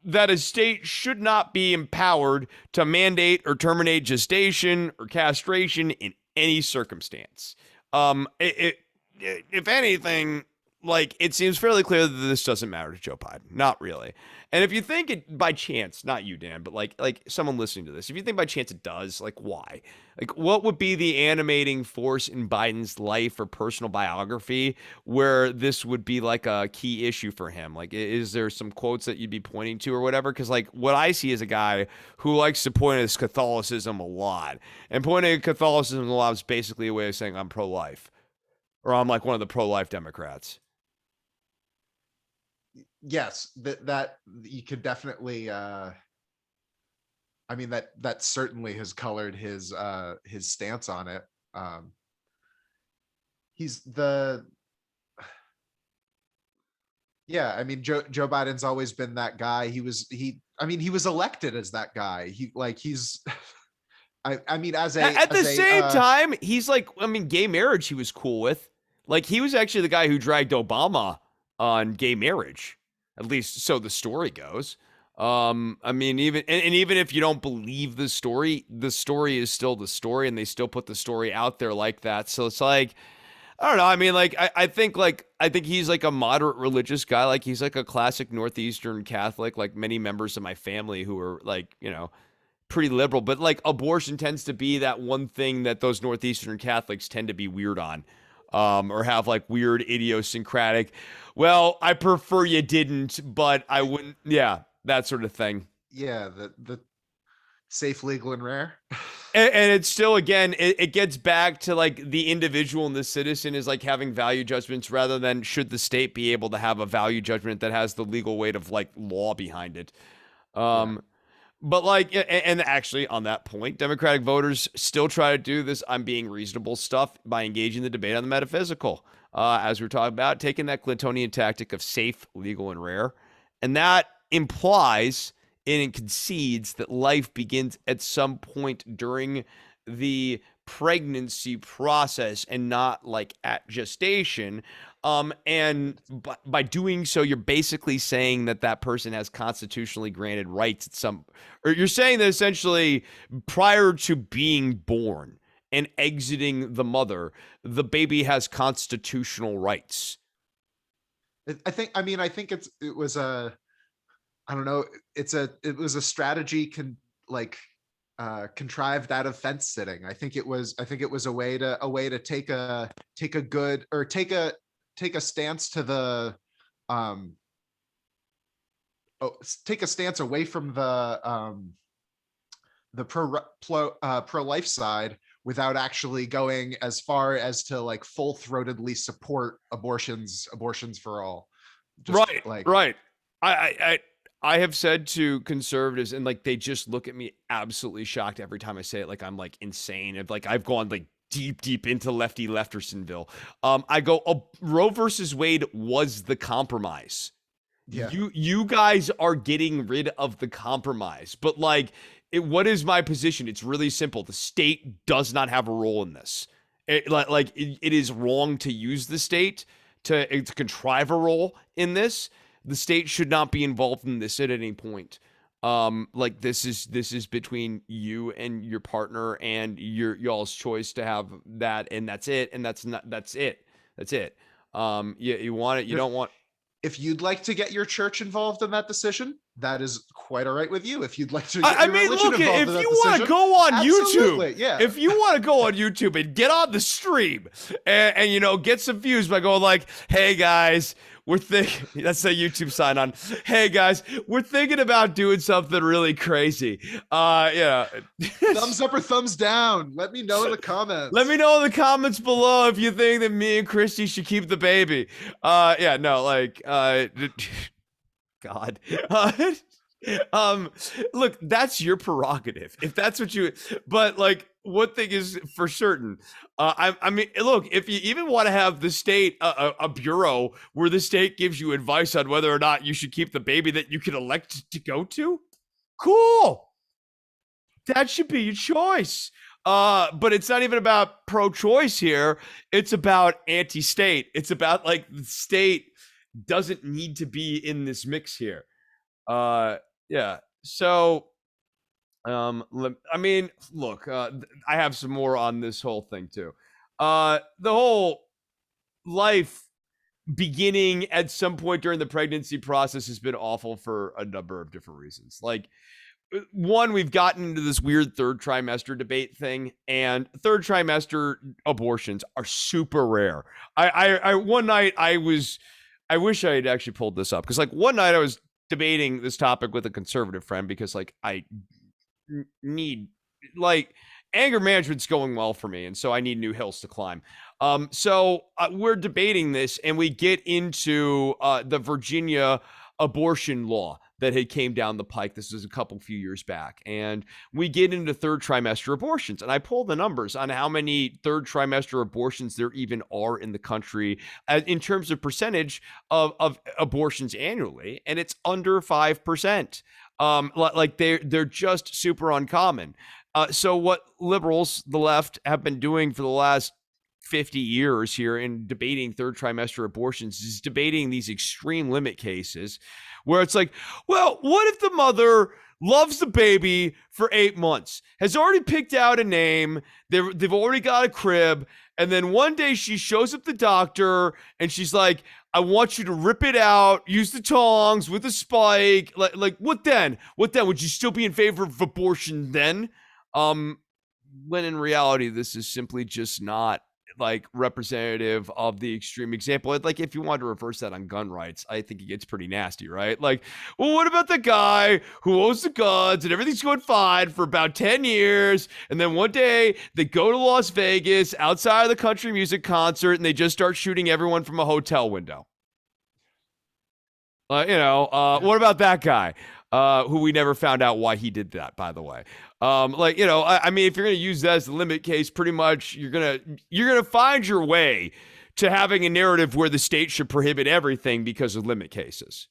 that a state should not be empowered to mandate or terminate gestation or castration in any circumstance. If anything, like it seems fairly clear that this doesn't matter to Joe Biden. Not really. And if you think it by chance, not you, Dan, but like someone listening to this, if you think by chance it does, like why? Like what would be the animating force in Biden's life or personal biography where this would be like a key issue for him? Like is there some quotes that you'd be pointing to or whatever? Because like what I see is a guy who likes to point at his Catholicism a lot. And pointing at Catholicism a lot is basically a way of saying I'm pro-life. Or I'm like one of the pro-life Democrats. Yes, that you could definitely I mean that certainly has colored his stance on it. He's the Yeah, I mean Joe Biden's always been that guy. He was elected as that guy. He's I mean At the as a same time, he's like, I mean, gay marriage he was cool with. Like, he was actually the guy who dragged Obama on gay marriage. At least so the story goes. I mean, and even if you don't believe the story is still the story, and they still put the story out there like that. So it's like, I don't know. I mean, I think he's like a moderate religious guy. Like he's like a classic Northeastern Catholic, like many members of my family who are like, pretty liberal, but like abortion tends to be that one thing that those Northeastern Catholics tend to be weird on, or have like weird idiosyncratic. Well, I prefer you didn't, but I wouldn't. Yeah, that sort of thing. yeah, the safe, legal, and rare. And it's still again, it gets back to like the individual and the citizen is like having value judgments rather than should the state be able to have a value judgment that has the legal weight of like law behind it. Yeah. Um, But like, and actually, on that point, Democratic voters still try to do this "I'm being reasonable" stuff by engaging the debate on the metaphysical, as we're talking about, taking that Clintonian tactic of safe, legal, and rare, and that implies and it concedes that life begins at some point during the pregnancy process and not like at gestation. And by doing so, you're basically saying that that person has constitutionally granted rights at or you're saying that essentially prior to being born and exiting the mother, the baby has constitutional rights. I think it was a I don't know. It was a strategy like contrived out of fence sitting. I think it was a way to take a good or take a stance to um take a stance away from the pro life side without actually going as far as to like full throatedly support abortions for all. Just Right, like right. I have said to conservatives, and like they just look at me absolutely shocked every time I say it, like I'm like insane. Like I've gone like deep into lefty Leftersonville. I go, oh, Roe versus Wade was the compromise. yeah, You guys are getting rid of the compromise, but like what is my position? It's really simple. The state does not have a role in this. It is wrong to use the state to contrive a role in this. The state should not be involved in this at any point. Like this is between you and your partner and y'all's choice to have that, and that's it. And that's it. That's it. You want it, you don't want. If you'd like to get your church involved in that decision, that is quite all right with you. If you'd like to get I your mean, religion look, involved if in that you want to decision, go on absolutely, YouTube, yeah. if you want to go on YouTube and get on the stream and get some views by going like, hey guys, we're thinking, that's a YouTube sign on. Hey guys, we're thinking about doing something really crazy. Thumbs up or thumbs down. Let me know in the comments. Let me know in the comments below if you think that me and Christy should keep the baby. God. Look, that's your prerogative. If that's what you, but like, one thing is for certain. I mean, look, if you even want to have the state, a bureau where the state gives you advice on whether or not you should keep the baby that you can elect to go to, cool. That should be your choice. But it's not even about pro-choice here. It's about anti-state. It's about like the state doesn't need to be in this mix here. Yeah. So, I mean, look, I have some more on this whole thing too. The whole life beginning at some point during the pregnancy process has been awful for a number of different reasons. Like, one, we've gotten into this weird third trimester debate thing, and third trimester abortions are super rare. One night I wish I had actually pulled this up, because like one night I was debating this topic with a conservative friend, because like I need, like, anger management's going well for me, and so I need new hills to climb. So we're debating this, and we get into the Virginia abortion law that had came down the pike. This was a few years back, and we get into third trimester abortions, and I pull the numbers on how many third trimester abortions there even are in the country in terms of percentage of abortions annually, and it's under 5%. Like they're just super uncommon. So what liberals, the left, have been doing for the last 50 years here in debating third trimester abortions is debating these extreme limit cases where it's like, well, what if the mother loves the baby for 8 months, has already picked out a name, they've already got a crib, and then one day she shows up the doctor and she's like, I want you to rip it out, use the tongs with a spike. Like what then? What then? Would you still be in favor of abortion then? When in reality, this is simply just not like representative of the extreme example. Like if you want to reverse that on gun rights, I think it gets pretty nasty, right? Like, well, what about the guy who owns the guns and everything's going fine for about 10 years, and then one day they go to Las Vegas outside of the country music concert and they just start shooting everyone from a hotel window? What about that guy? Who we never found out why he did that, by the way. I mean, if you're gonna use that as the limit case, pretty much you're gonna find your way to having a narrative where the state should prohibit everything because of limit cases,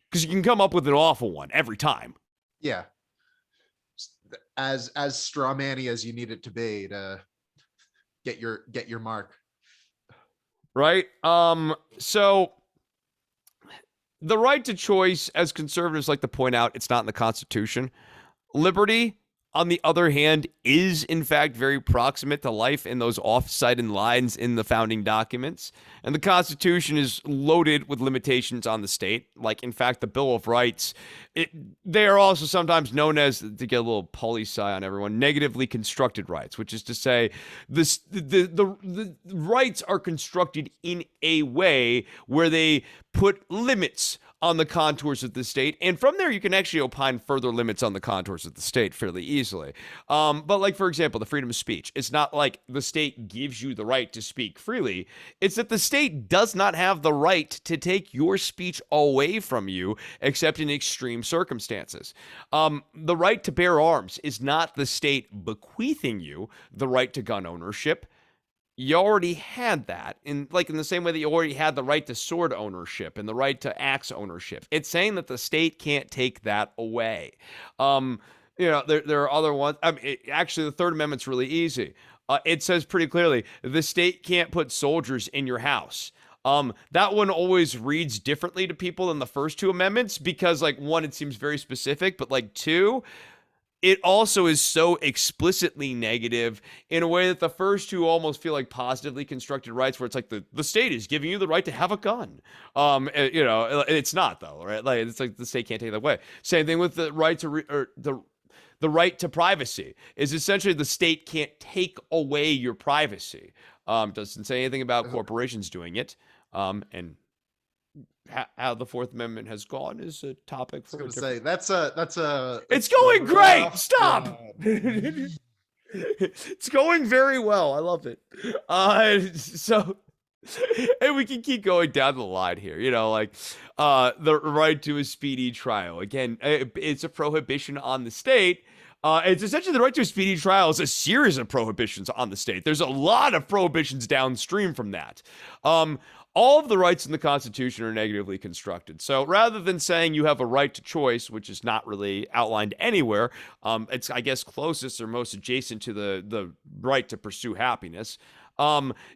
because you can come up with an awful one every time. Yeah, as strawmanny as you need it to be to get your mark. Right. So the right to choice, as conservatives like to point out, it's not in the Constitution. Liberty, on the other hand, is in fact very proximate to life in those off-cited lines in the founding documents. And the Constitution is loaded with limitations on the state. Like, in fact, the Bill of Rights, they are also sometimes known as, to get a little poli-sci on everyone, negatively constructed rights, which is to say the rights are constructed in a way where they put limits on the contours of the state, and from there you can actually opine further limits on the contours of the state fairly easily. But like, for example, the freedom of speech, it's not like the state gives you the right to speak freely. It's that the state does not have the right to take your speech away from you except in extreme circumstances. The right to bear arms is not the state bequeathing you the right to gun ownership. You already had that, in the same way that you already had the right to sword ownership and the right to axe ownership. It's saying that the state can't take that away. there are other ones. I mean, actually, the Third Amendment's really easy. It says pretty clearly the state can't put soldiers in your house. That one always reads differently to people than the first two amendments because, like, one, it seems very specific, but like two, it also is so explicitly negative in a way that the first two almost feel like positively constructed rights where it's like the state is giving you the right to have a gun. It's not though, right? Like it's like the state can't take that away. Same thing with the right to or the right to privacy is essentially the state can't take away your privacy. Doesn't say anything about corporations doing it. And how the Fourth Amendment has gone is a topic for I a was different. gonna say It's going great. rough Stop. job. It's going very well. I love it. So, and we can keep going down the line here. Like the right to a speedy trial. Again, it's a prohibition on the state. It's essentially the right to a speedy trial is a series of prohibitions on the state. There's a lot of prohibitions downstream from that. All of the rights in the Constitution are negatively constructed. So rather than saying you have a right to choice, which is not really outlined anywhere, it's, I guess, closest or most adjacent to the right to pursue happiness.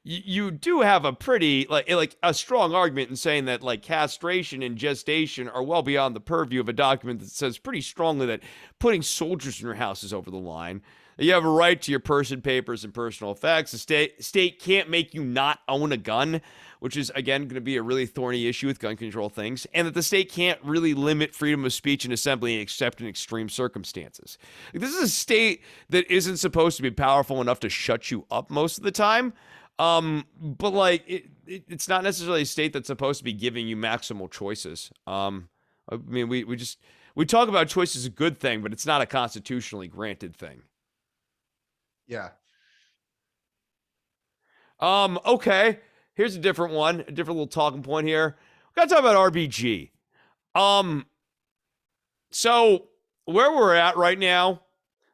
You do have a pretty like a strong argument in saying that like castration and gestation are well beyond the purview of a document that says pretty strongly that putting soldiers in your house is over the line. You have a right to your person, papers, and personal effects. The state can't make you not own a gun, which is, again, going to be a really thorny issue with gun control things, and that the state can't really limit freedom of speech and assembly except in extreme circumstances. Like, this is a state that isn't supposed to be powerful enough to shut you up most of the time, but like it's not necessarily a state that's supposed to be giving you maximal choices. I mean, we talk about choice as a good thing, but it's not a constitutionally granted thing. Yeah. Okay. Here's a different one, a different little talking point here. We gotta talk about RBG. So where we're at right now,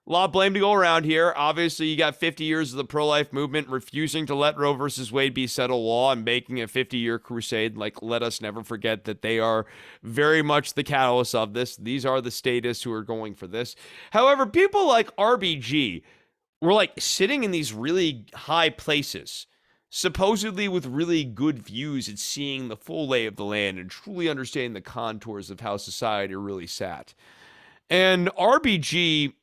a lot of blame to go around here. Obviously, you got 50 years of the pro-life movement refusing to let Roe versus Wade be settled law and making a 50-year crusade. Like, let us never forget that they are very much the catalyst of this. These are the statists who are going for this. However, people like RBG were like sitting in these really high places, supposedly with really good views and seeing the full lay of the land and truly understanding the contours of how society really sat. And RBG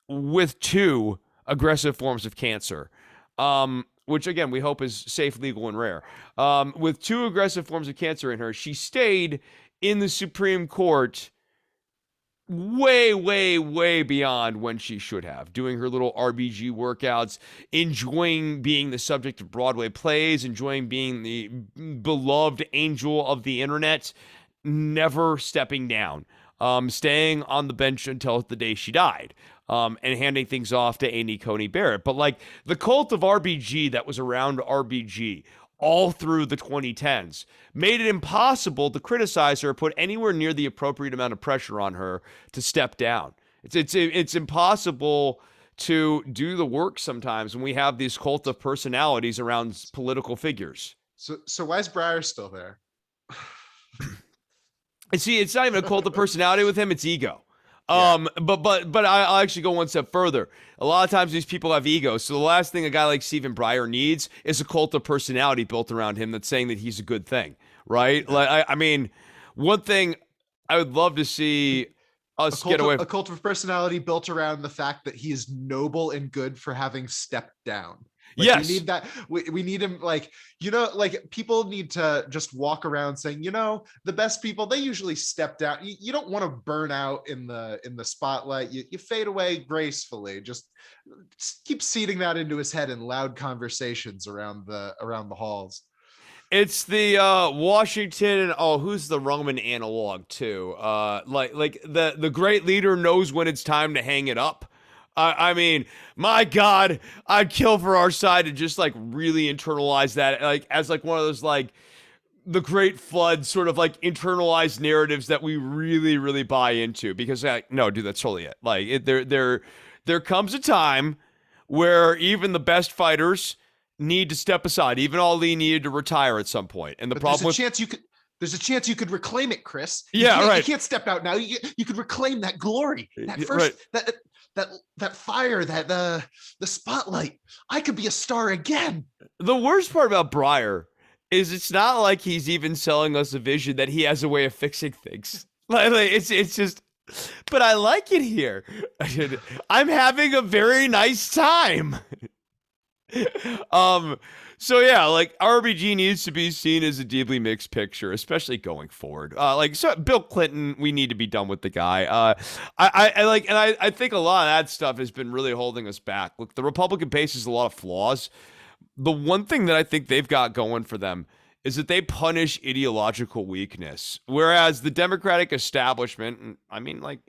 with two aggressive forms of cancer, which again, we hope is safe, legal, and rare. With two aggressive forms of cancer in her, she stayed in the Supreme Court way beyond when she should have, doing her little RBG workouts, enjoying being the subject of Broadway plays, enjoying being the beloved angel of the internet, never stepping down, staying on the bench until the day she died, and handing things off to Amy Coney Barrett. But like the cult of RBG that was around RBG all through the 2010s made it impossible to criticize her or put anywhere near the appropriate amount of pressure on her to step down. It's impossible to do the work sometimes when we have these cult of personalities around political figures. So why is Breyer still there? And see, it's not even a cult of personality with him, it's ego. Yeah. But I'll actually go one step further. A lot of times these people have egos. So the last thing a guy like Stephen Breyer needs is a cult of personality built around him that's saying that he's a good thing, right? Like I mean, one thing I would love to see us get away from. A cult of personality built around the fact that he is noble and good for having stepped down. Like, yes. We need that. We need him, like, like people need to just walk around saying, the best people, they usually step down. You don't want to burn out in the spotlight. You fade away gracefully. Just keep seeding that into his head in loud conversations around the halls. It's the Washington and who's the Roman analog too? Like the great leader knows when it's time to hang it up. I mean, my God, I'd kill for our side to just like really internalize that, like as like one of those like the Great Flood sort of like internalized narratives that we really buy into. Because no, dude, that's totally it. Like there comes a time where even the best fighters need to step aside. Even Ali needed to retire at some point, and the problem there's there's a chance you could reclaim it, Chris. Yeah, You right. can't step out now. You could reclaim that glory, that first, Right. that fire, the spotlight. I could be a star again. The worst part about Breyer is it's not like he's even selling us a vision that he has a way of fixing things. Like it's just, but I like it here. I'm having a very nice time. um so yeah, like RBG needs to be seen as a deeply mixed picture, especially going forward. Like, so Bill Clinton, we need to be done with the guy. I like, and I think a lot of that stuff has been really holding us back. Look, the Republican base has a lot of flaws. The one thing that I think they've got going for them is that they punish ideological weakness, whereas the Democratic establishment, I mean, like,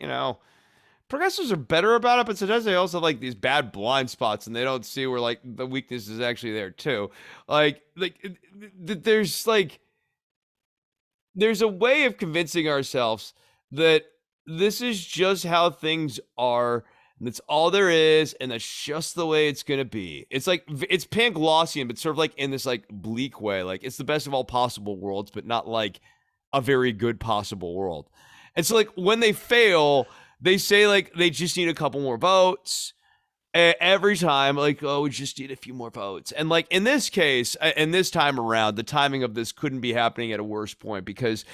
progressives are better about it, but sometimes they also have like these bad blind spots, and they don't see where like the weakness is actually there too. There's like there's a way of convincing ourselves that this is just how things are, and that's all there is, and that's just the way it's gonna be. It's like it's Panglossian, but sort of like in this like bleak way. Like it's the best of all possible worlds, but not like a very good possible world. And so like when they fail, they say like they just need a couple more votes every time, like, oh, we just need a few more votes. And like in this case, and this time around, the timing of this couldn't be happening at a worse point, because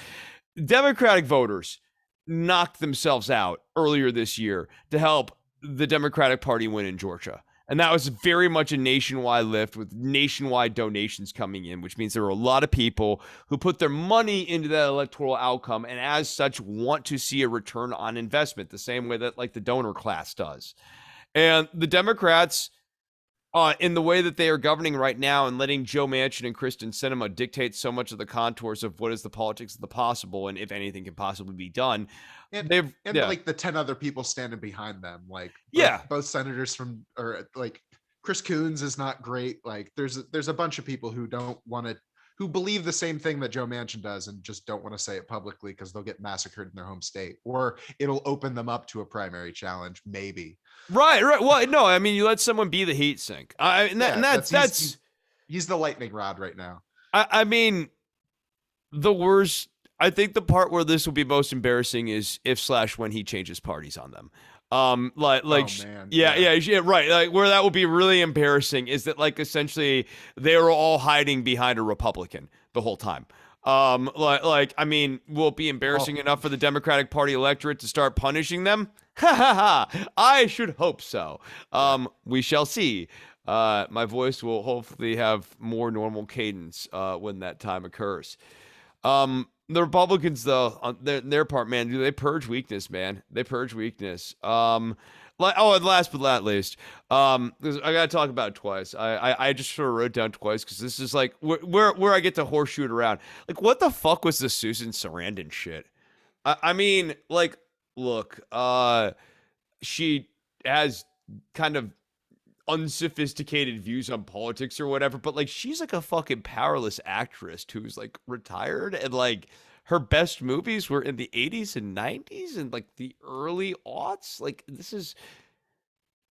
Democratic voters knocked themselves out earlier this year to help the Democratic Party win in Georgia. And that was very much a nationwide lift with nationwide donations coming in, which means there were a lot of people who put their money into that electoral outcome, and as such want to see a return on investment, the same way that like the donor class does. And the Democrats, in the way that they are governing right now and letting Joe Manchin and Kristen Sinema dictate so much of the contours of what is the politics of the possible and if anything can possibly be done, And they've like the 10 other people standing behind them, like yeah. both senators from, or like Chris Coons is not great. Like there's a bunch of people who don't want to, who believe the same thing that Joe Manchin does and just don't want to say it publicly because they'll get massacred in their home state, or it'll open them up to a primary challenge, maybe. Right. Well, no, I mean, you let someone be the heat sink. He's the lightning rod right now. I mean, the worst. I think the part where this will be most embarrassing is if / when he changes parties on them. Oh man, yeah, right. Like where that will be really embarrassing is that like essentially they were all hiding behind a Republican the whole time. I mean, will it be embarrassing enough for the Democratic Party electorate to start punishing them? Ha ha ha! I should hope so. We shall see. My voice will hopefully have more normal cadence when that time occurs. The Republicans, though, on their part, man, they purge weakness, man. They purge weakness. And last but not least, I gotta talk about it twice. I just sort of wrote down twice because this is like where I get to horseshoe it around. Like, what the fuck was the Susan Sarandon shit? I mean, like, look, she has kind of unsophisticated views on politics or whatever, but like she's like a fucking powerless actress who's like retired, and like her best movies were in the 80s and 90s and like the early aughts. Like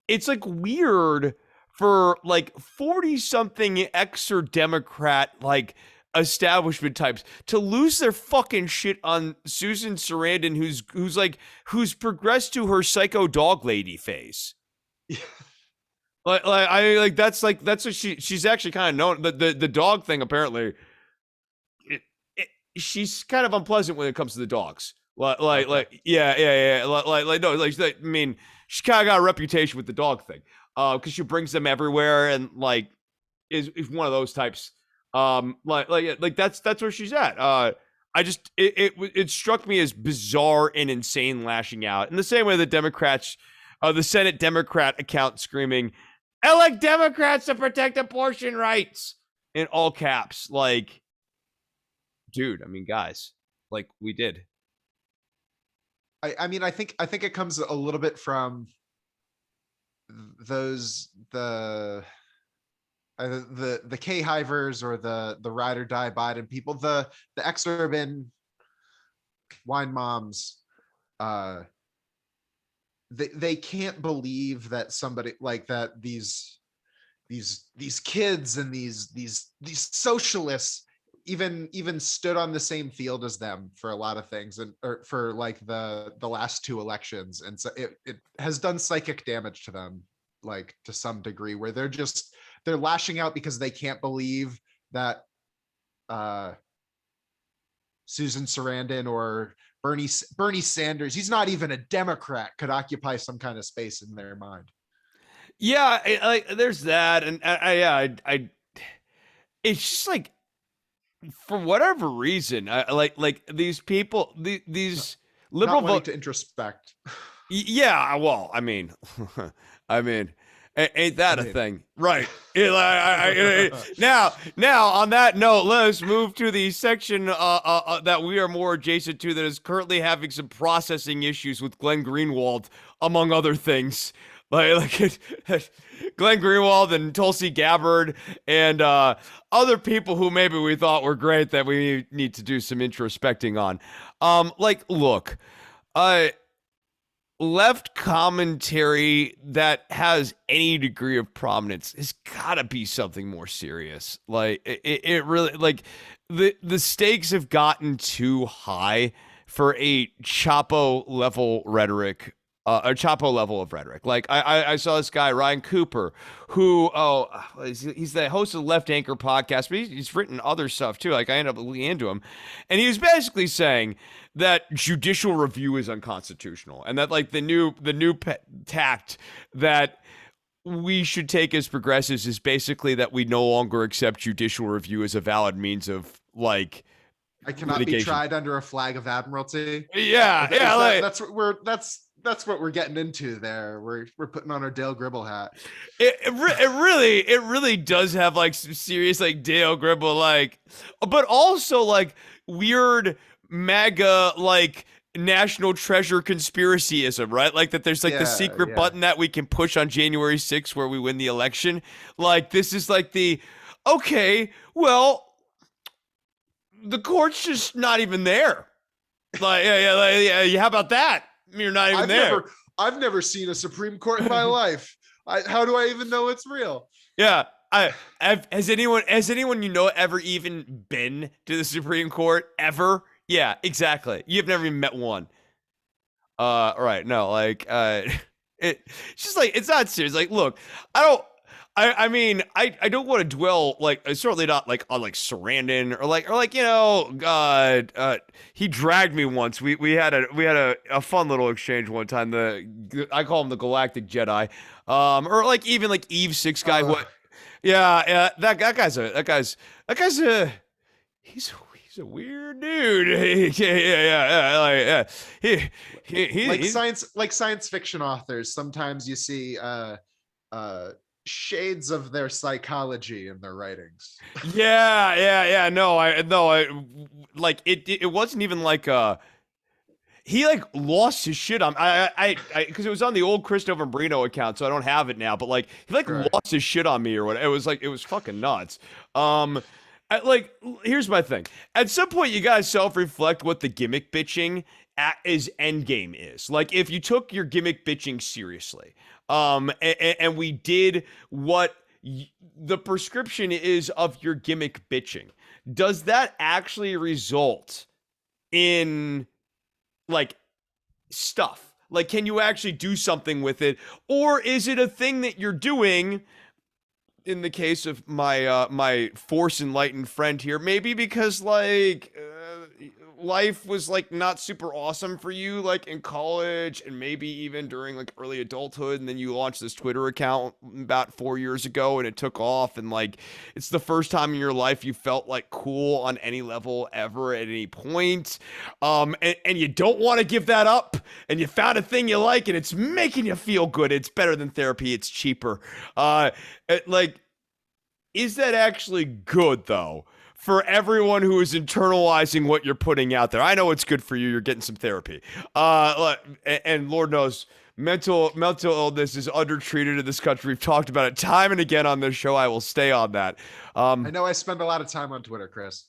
it's like weird for like 40 something ex or Democrat like establishment types to lose their fucking shit on Susan Sarandon, who's progressed to her psycho dog lady phase. That's what she's actually kind of known. The dog thing, apparently, she's kind of unpleasant when it comes to the dogs. No, I mean, she kind of got a reputation with the dog thing, because she brings them everywhere and like is one of those types. That's where she's at. It struck me as bizarre and insane lashing out in the same way the Democrats, the Senate Democrat account screaming, elect Democrats to protect abortion rights in all caps. Like, dude, I mean, guys, like we did. I mean, I think it comes a little bit from the K-hivers or the ride or die Biden people, the ex-urban wine moms, they can't believe that somebody like that, these kids and these socialists even stood on the same field as them for a lot of things, and or for like the last two elections, and so it has done psychic damage to them, like to some degree, where they're lashing out because they can't believe that uh Susan Sarandon or Bernie Sanders, he's not even a Democrat, could occupy some kind of space in their mind. Yeah, like there's that, and it's just like for whatever reason, like these people, these Not liberal wanting vote. to introspect. Yeah, well, I mean, I mean, ain't that a mean, thing, right? Now, on that note, let's move to the section that we are more adjacent to, that is currently having some processing issues with Glenn Greenwald, among other things. Glenn Greenwald and Tulsi Gabbard and other people who maybe we thought were great that we need to do some introspecting on. Look, left commentary that has any degree of prominence has got to be something more serious. Like it really, like the stakes have gotten too high for a Chapo level rhetoric. A Chapo level of rhetoric. Like I saw this guy Ryan Cooper, who he's the host of the Left Anchor podcast, but he's written other stuff too. Like I ended up looking into him, and he was basically saying that judicial review is unconstitutional, and that like the new tact that we should take as progressives is basically that we no longer accept judicial review as a valid means of like I cannot be litigation. tried under a flag of admiralty. Yeah, yeah, like, that's what we're getting into there. We're putting on our Dale Gribble hat. it really does have like some serious like Dale Gribble like, but also like weird MAGA like national treasure conspiracyism, right? Like that there's like the secret button that we can push on January 6th where we win the election. Like this is like the okay, well, the court's just not even there. Like yeah, how about that? You're not even there. I've never seen a Supreme Court in my life. How do I even know it's real? Yeah. Has anyone you know ever even been to the Supreme Court ever? Yeah, exactly. You've never even met one. Right. No, like it's just like it's not serious. Like, look, I mean, I don't want to dwell like certainly not like on like Sarandon or like you know, he dragged me once. We had a fun little exchange one time. I call him the Galactic Jedi, or like even like Eve Six guy. Yeah, that guy's a he's a weird dude. yeah. Like like science fiction authors. Sometimes you see shades of their psychology in their writings. Yeah. No, I like it wasn't even like he like lost his shit on I because it was on the old Christopher Brino account, so I don't have it now, but like he like lost his shit on me or what. It was like it was fucking nuts. Like here's my thing. At some point you guys self-reflect what the gimmick bitching is endgame is. Like if you took your gimmick bitching seriously, and we did what the prescription is of your gimmick bitching, does that actually result in like stuff? Like, can you actually do something with it? Or is it a thing that you're doing, in the case of my my force enlightened friend here, maybe because like life was like not super awesome for you like in college and maybe even during like early adulthood, and then you launched this Twitter account about 4 years ago and it took off, and like it's the first time in your life you felt like cool on any level ever at any point, and you don't want to give that up, and you found a thing you like and it's making you feel good. It's better than therapy, it's cheaper. Like, is that actually good though for everyone who is internalizing what you're putting out there? I know it's good for you. You're getting some therapy. And Lord knows mental illness is undertreated in this country. We've talked about it time and again on this show. I will stay on that. I know I spend a lot of time on Twitter, Chris.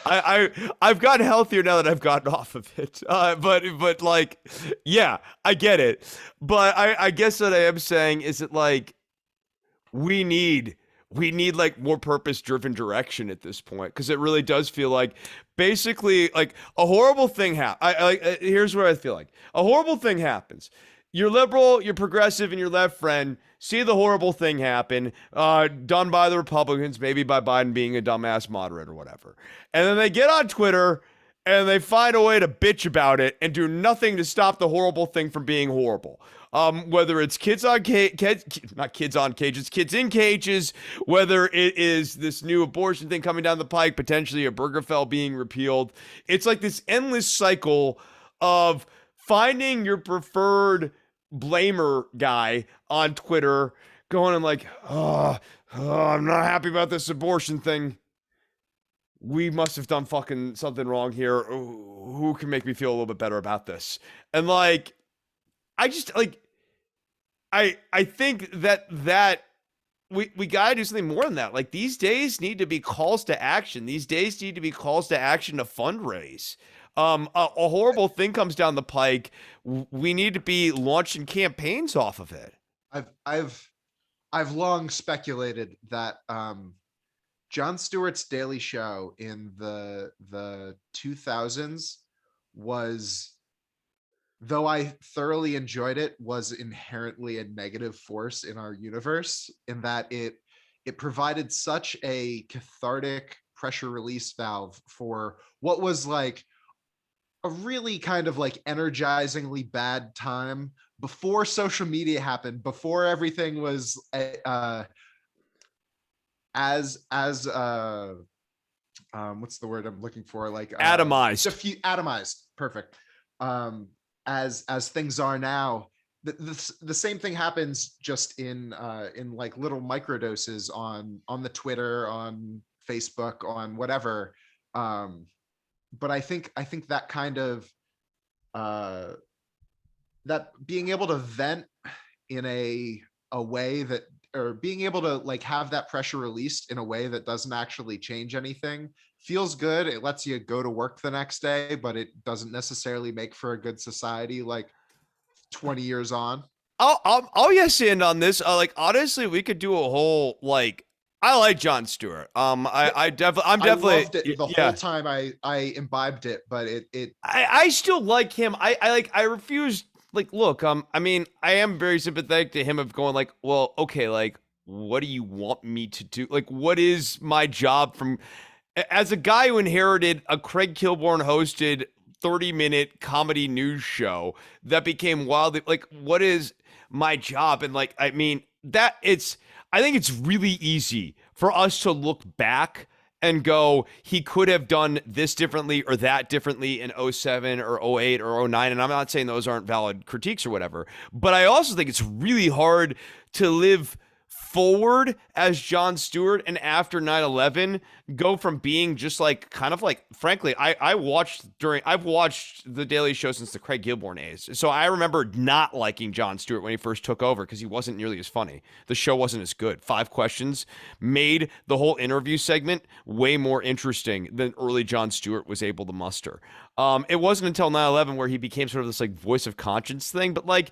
I've gotten healthier now that I've gotten off of it. But like, yeah, I get it. But I guess what I am saying is that like we need we need like more purpose driven direction at this point, because it really does feel like basically like a horrible thing here's what I feel like. A horrible thing happens. You're liberal, you're progressive, and your left friend see the horrible thing happen, done by the Republicans, maybe by Biden being a dumbass moderate or whatever. And then they get on Twitter and they find a way to bitch about it and do nothing to stop the horrible thing from being horrible. Whether it's not kids on cages, kids in cages, whether it is this new abortion thing coming down the pike, potentially a Burgerfell being repealed. It's like this endless cycle of finding your preferred blamer guy on Twitter going and like, I'm not happy about this abortion thing. We must have done fucking something wrong here. Who can make me feel a little bit better about this? And like, I just like, I think that we gotta do something more than that. Like these days need to be calls to action. These days need to be calls to action to fundraise. A horrible thing comes down the pike. We need to be launching campaigns off of it. I've long speculated that Jon Stewart's Daily Show in the 2000s was, though I thoroughly enjoyed it, was inherently a negative force in our universe, in that it provided such a cathartic pressure release valve for what was like a really kind of like energizingly bad time before social media happened, before everything was as what's the word I'm looking for, like Atomized. Atomized, perfect. As things are now, the same thing happens, just in like little microdoses on the Twitter, on Facebook, on whatever. But I think that kind of that being able to vent in a way that, or being able to like have that pressure released in a way that doesn't actually change anything, feels good. It lets you go to work the next day, but it doesn't necessarily make for a good society like 20 years on. I'll yes and on this. Like honestly, we could do a whole like. I like Jon Stewart. I definitely loved it the whole time I imbibed it, but I still like him. I refuse. Like, look, I mean, I am very sympathetic to him of going like, well, okay, like, what do you want me to do? Like, what is my job from, as a guy who inherited a Craig Kilborn hosted 30-minute comedy news show that became wildly, like, what is my job? And like, I mean, I think it's really easy for us to look back and go, he could have done this differently or that differently in 07 or 08 or 09. And I'm not saying those aren't valid critiques or whatever, but I also think it's really hard to live forward as Jon Stewart and after 9/11 go from being just like kind of like, frankly, I've watched the Daily Show since the Craig Kilborn days, so I remember not liking Jon Stewart when he first took over because he wasn't nearly as funny. The show wasn't as good. 5 questions made the whole interview segment way more interesting than early Jon Stewart was able to muster. It wasn't until 9/11 where he became sort of this like voice of conscience thing, but like,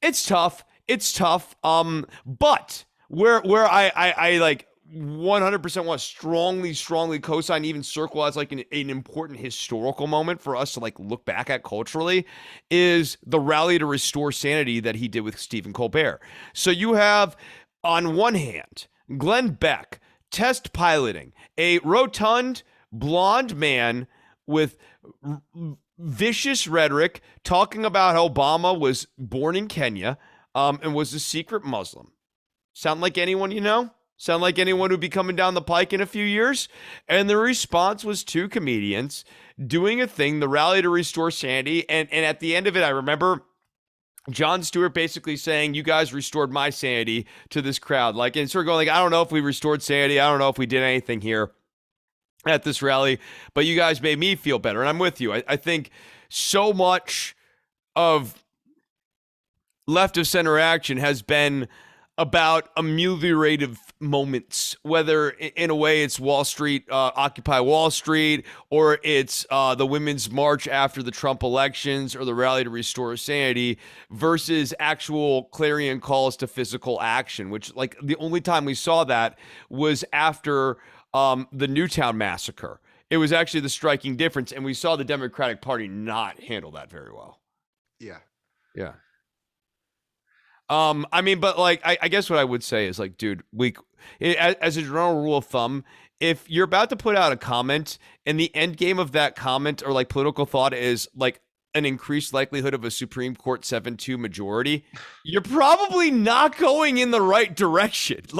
it's tough. It's tough. But where I like 100% want to strongly co-sign, even circle as like an important historical moment for us to like look back at culturally, is the rally to restore sanity that he did with Stephen Colbert. So you have, on one hand, Glenn Beck test piloting a rotund blonde man with vicious rhetoric talking about how Obama was born in Kenya, and was a secret Muslim. Sound like anyone you know? Sound like anyone who'd be coming down the pike in a few years? And the response was 2 comedians doing a thing, the rally to restore sanity. And at the end of it, I remember Jon Stewart basically saying, you guys restored my sanity to this crowd. Like, and sort of going like, I don't know if we restored sanity. I don't know if we did anything here at this rally, but you guys made me feel better. And I'm with you. I think so much of left of center action has been about ameliorative moments, whether in a way it's Wall Street, Occupy Wall Street, or it's the Women's March after the Trump elections, or the rally to restore sanity, versus actual clarion calls to physical action, which, like, the only time we saw that was after the Newtown massacre. It was actually the striking difference, and we saw the Democratic Party not handle that very well. Yeah. Yeah. I mean, but like, I guess what I would say is like, dude, as a general rule of thumb, if you're about to put out a comment and the end game of that comment or like political thought is like an increased likelihood of a Supreme Court 7-2 majority, you're probably not going in the right direction. Because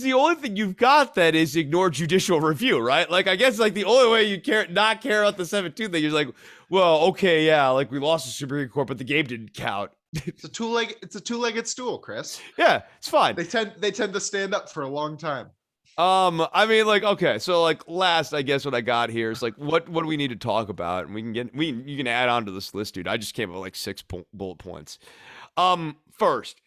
the only thing you've got that is ignore judicial review, right? Like, I guess like the only way you not care about the 7-2 thing is like, well, okay, yeah, like we lost the Supreme Court, but the game didn't count. It's a two-legged stool, Chris. Yeah, it's fine. They tend to stand up for a long time. I mean, like, okay, so like last, I guess what I got here is like, what do we need to talk about? And you can add on to this list, dude. I just came up with like 6 bullet points. First,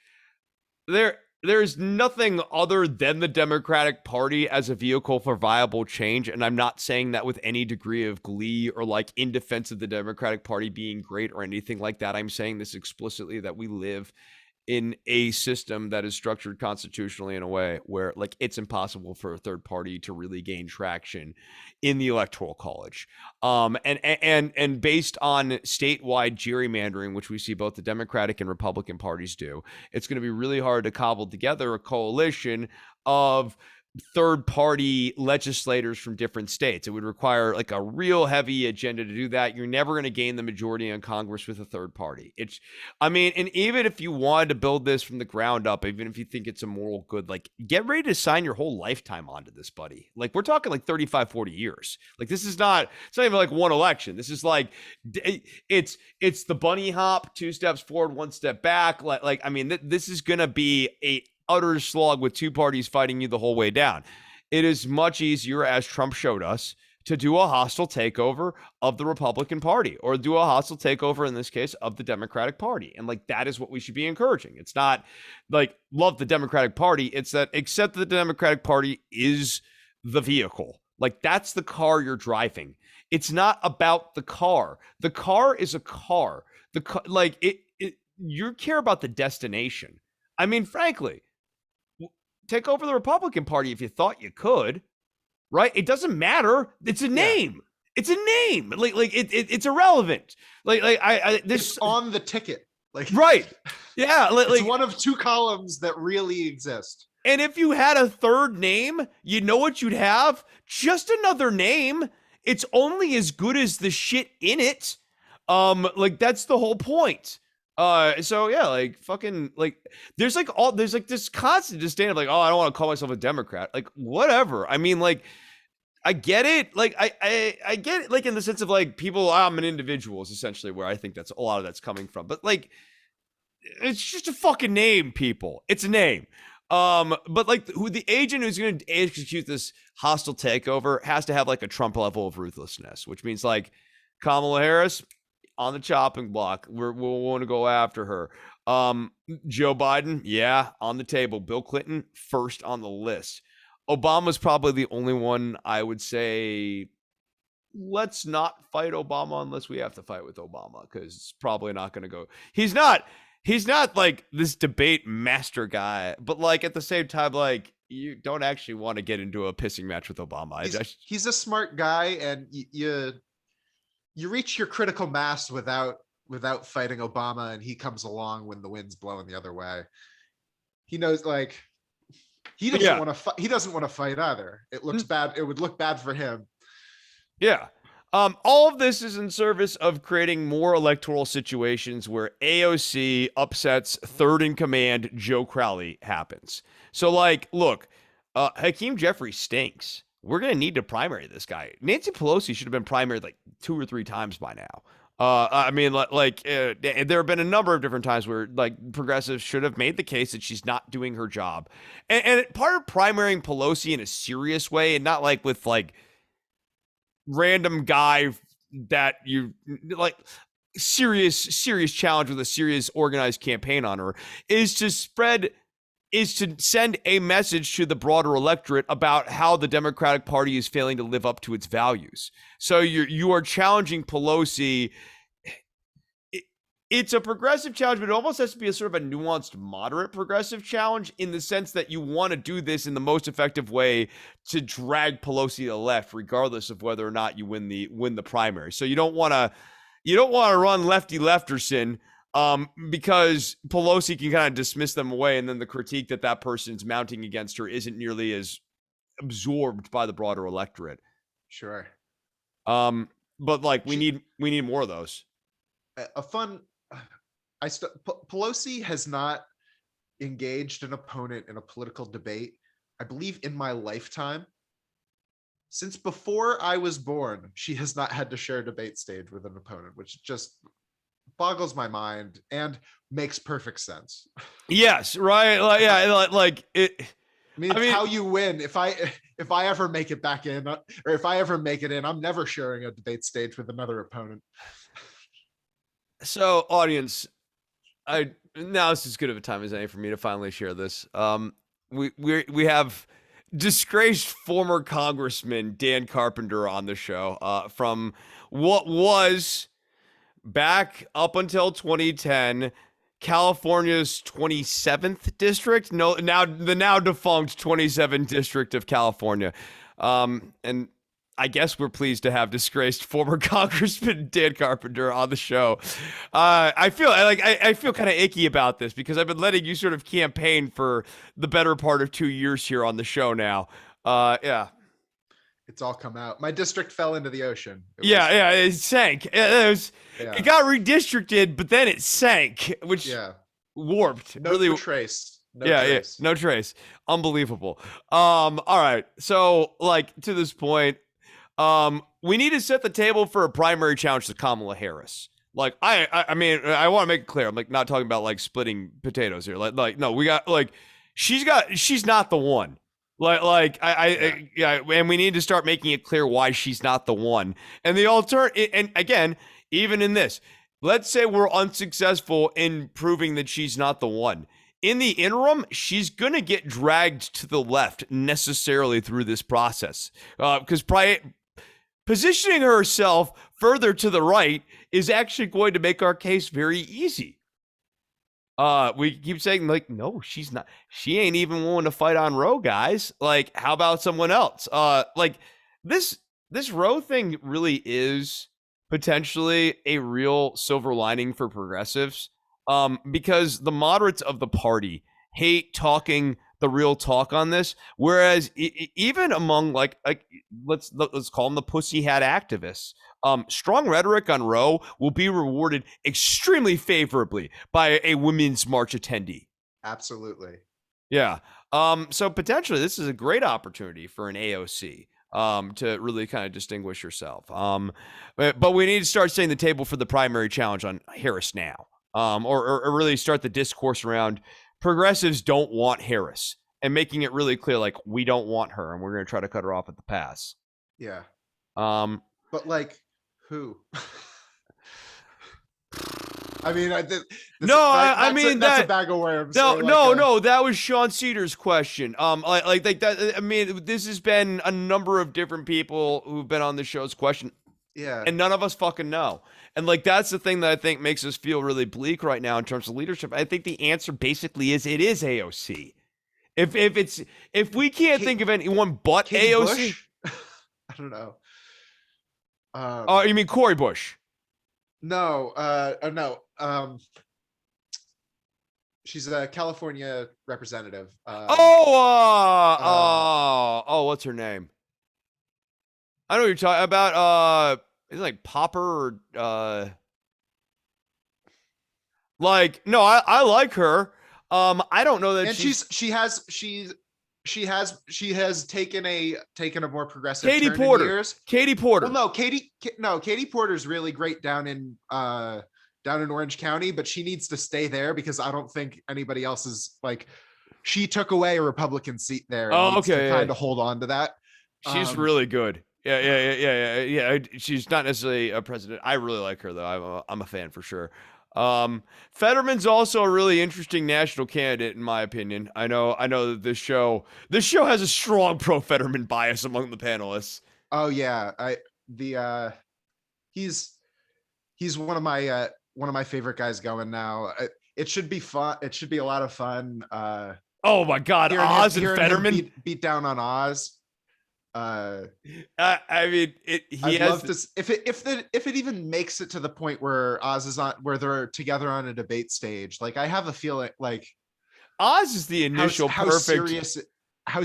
there's nothing other than the Democratic Party as a vehicle for viable change. And I'm not saying that with any degree of glee or like in defense of the Democratic Party being great or anything like that. I'm saying this explicitly that we live in a system that is structured constitutionally in a way where like it's impossible for a third party to really gain traction in the electoral college. And based on statewide gerrymandering, which we see both the Democratic and Republican parties do, it's going to be really hard to cobble together a coalition of third party legislators from different states. It would require like a real heavy agenda to do that. You're never going to gain the majority in Congress with a third party. And even if you wanted to build this from the ground up, even if you think it's a moral good, like get ready to sign your whole lifetime onto this, buddy. Like we're talking like 35, 40 years. Like it's not even like one election. This is like, it's the bunny hop, 2 steps forward, 1 step back. This is going to be a utter slog with 2 parties fighting you the whole way down. It is much easier, as Trump showed us, to do a hostile takeover of the Republican Party or do a hostile takeover, in this case, of the Democratic Party. And like, that is what we should be encouraging. It's not like love the Democratic Party. It's that accept that the Democratic Party is the vehicle. Like that's the car you're driving. It's not about the car. The car is a car. You care about the destination. I mean, frankly, take over the Republican Party if you thought you could, right? It doesn't matter. It's a name. Yeah. It's a name. It's irrelevant. It's on the ticket. Like right. Yeah. It's one of 2 columns that really exist. And if you had a third name, you know what you'd have? Just another name. It's only as good as the shit in it. That's the whole point. So yeah, like fucking like there's this constant disdain of like, oh, I don't want to call myself a Democrat. Like whatever. I mean, like I get it. Like I get it, like in the sense of like people, I'm an individual is essentially where I think that's a lot of that's coming from. But like it's just a fucking name, people. It's a name. But like who the agent who's going to execute this hostile takeover has to have like a Trump level of ruthlessness, which means like Kamala Harris on the chopping block. We'll want to go after her. Joe Biden, yeah, on the table. Bill Clinton, first on the list. Obama's probably the only one I would say, let's not fight Obama unless we have to fight with Obama, because it's probably not going to go. He's not like this debate master guy, but like at the same time, like you don't actually want to get into a pissing match with Obama. He's a smart guy, and you reach your critical mass without fighting Obama, and he comes along when the wind's blowing the other way. He knows, like, he doesn't want to fight. He doesn't want to fight either. It looks bad. It would look bad for him. Yeah. All of this is in service of creating more electoral situations where AOC upsets third in command Joe Crowley happens. So like, look, Hakeem Jeffries stinks. We're going to need to primary this guy. Nancy Pelosi should have been primaried like 2 or 3 times by now. There have been a number of different times where like progressives should have made the case that she's not doing her job. And part of primarying Pelosi in a serious way, and not like with like random guy that you like, serious challenge with a serious organized campaign on her is to send a message to the broader electorate about how the Democratic Party is failing to live up to its values. So you are challenging Pelosi. It's a progressive challenge, but it almost has to be a sort of a nuanced, moderate progressive challenge in the sense that you want to do this in the most effective way to drag Pelosi to the left, regardless of whether or not you win the primary. So you don't want to run lefty lefterson because Pelosi can kind of dismiss them away, and then the critique that person's mounting against her isn't nearly as absorbed by the broader electorate. Sure. But like we need more of those. A fun. Pelosi has not engaged an opponent in a political debate, I believe, in my lifetime. Since before I was born, she has not had to share a debate stage with an opponent, which just boggles my mind and makes perfect sense. Yes, right. Like, yeah, like it. I mean, it's how you win. If I ever make it back in, or if I ever make it in, I'm never sharing a debate stage with another opponent. So, audience, now is as good of a time as any for me to finally share this. We have disgraced former Congressman Dan Carpenter on the show. From what was back up until 2010, California's 27th district. No, now the now defunct 27th district of California. And I guess we're pleased to have disgraced former Congressman Dan Carpenter on the show. I feel kind of icky about this because I've been letting you sort of campaign for the better part of 2 years here on the show now. Yeah. It's all come out. My district fell into the ocean. It sank. It got redistricted, but then it sank, which warped. No trace. No trace. Unbelievable. All right. So, like, to this point, we need to set the table for a primary challenge to Kamala Harris. Like, I mean, I want to make it clear. I'm like not talking about like splitting potatoes here. Like, no, we got like, she's not the one. And we need to start making it clear why she's not the one. And the alternative, and again, even in this, let's say we're unsuccessful in proving that she's not the one. In the interim, she's going to get dragged to the left necessarily through this process. Because positioning herself further to the right is actually going to make our case very easy. We keep saying, like, no, she's not. She ain't even willing to fight on Roe, guys. Like, how about someone else? Like, this Roe thing really is potentially a real silver lining for progressives. Because the moderates of the party hate talking the real talk on this, whereas even among like let's call them the pussy hat activists, strong rhetoric on Roe will be rewarded extremely favorably by a Women's March attendee. Absolutely. Yeah. So potentially this is a great opportunity for an AOC to really kind of distinguish herself. But we need to start setting the table for the primary challenge on Harris now. Or really start the discourse around progressives don't want Harris and making it really clear, like, we don't want her and we're going to try to cut her off at the pass. Yeah. But like, who? I mean, that's a bag of worms. No, that was Sean Cedar's question. Like that. I mean, this has been a number of different people who've been on the show's question. Yeah. And none of us fucking know. And like, that's the thing that I think makes us feel really bleak right now in terms of leadership. I think the answer basically is it is AOC. If we can't think of anyone but Katie AOC. Bush? I don't know. Oh, you mean Cori Bush? No, no. She's a California representative. What's her name? I know what you're talking about. Is it like Popper or like, no, I like her. I don't know that. And she has taken a more progressive Katie turn Porter. in years. Katie Porter. Well, Katie Porter's really great down in Orange County, but she needs to stay there because I don't think anybody else is like. She took away a Republican seat there. And needs to kind of hold on to that. She's really good. Yeah. She's not necessarily a president. I really like her though. I'm a fan for sure. Fetterman's also a really interesting national candidate in my opinion. I know that this show has a strong pro Fetterman bias among the panelists. Oh yeah, I the he's he's one of my favorite guys going now. It should be fun. It should be a lot of fun. Oh my God, Oz and Hearing him Fetterman. beat down on Oz. Uh, I mean, he I'd has love to if it even makes it to the point where Oz is on where they're together on a debate stage. Like I have a feeling like Oz is the initial how perfect.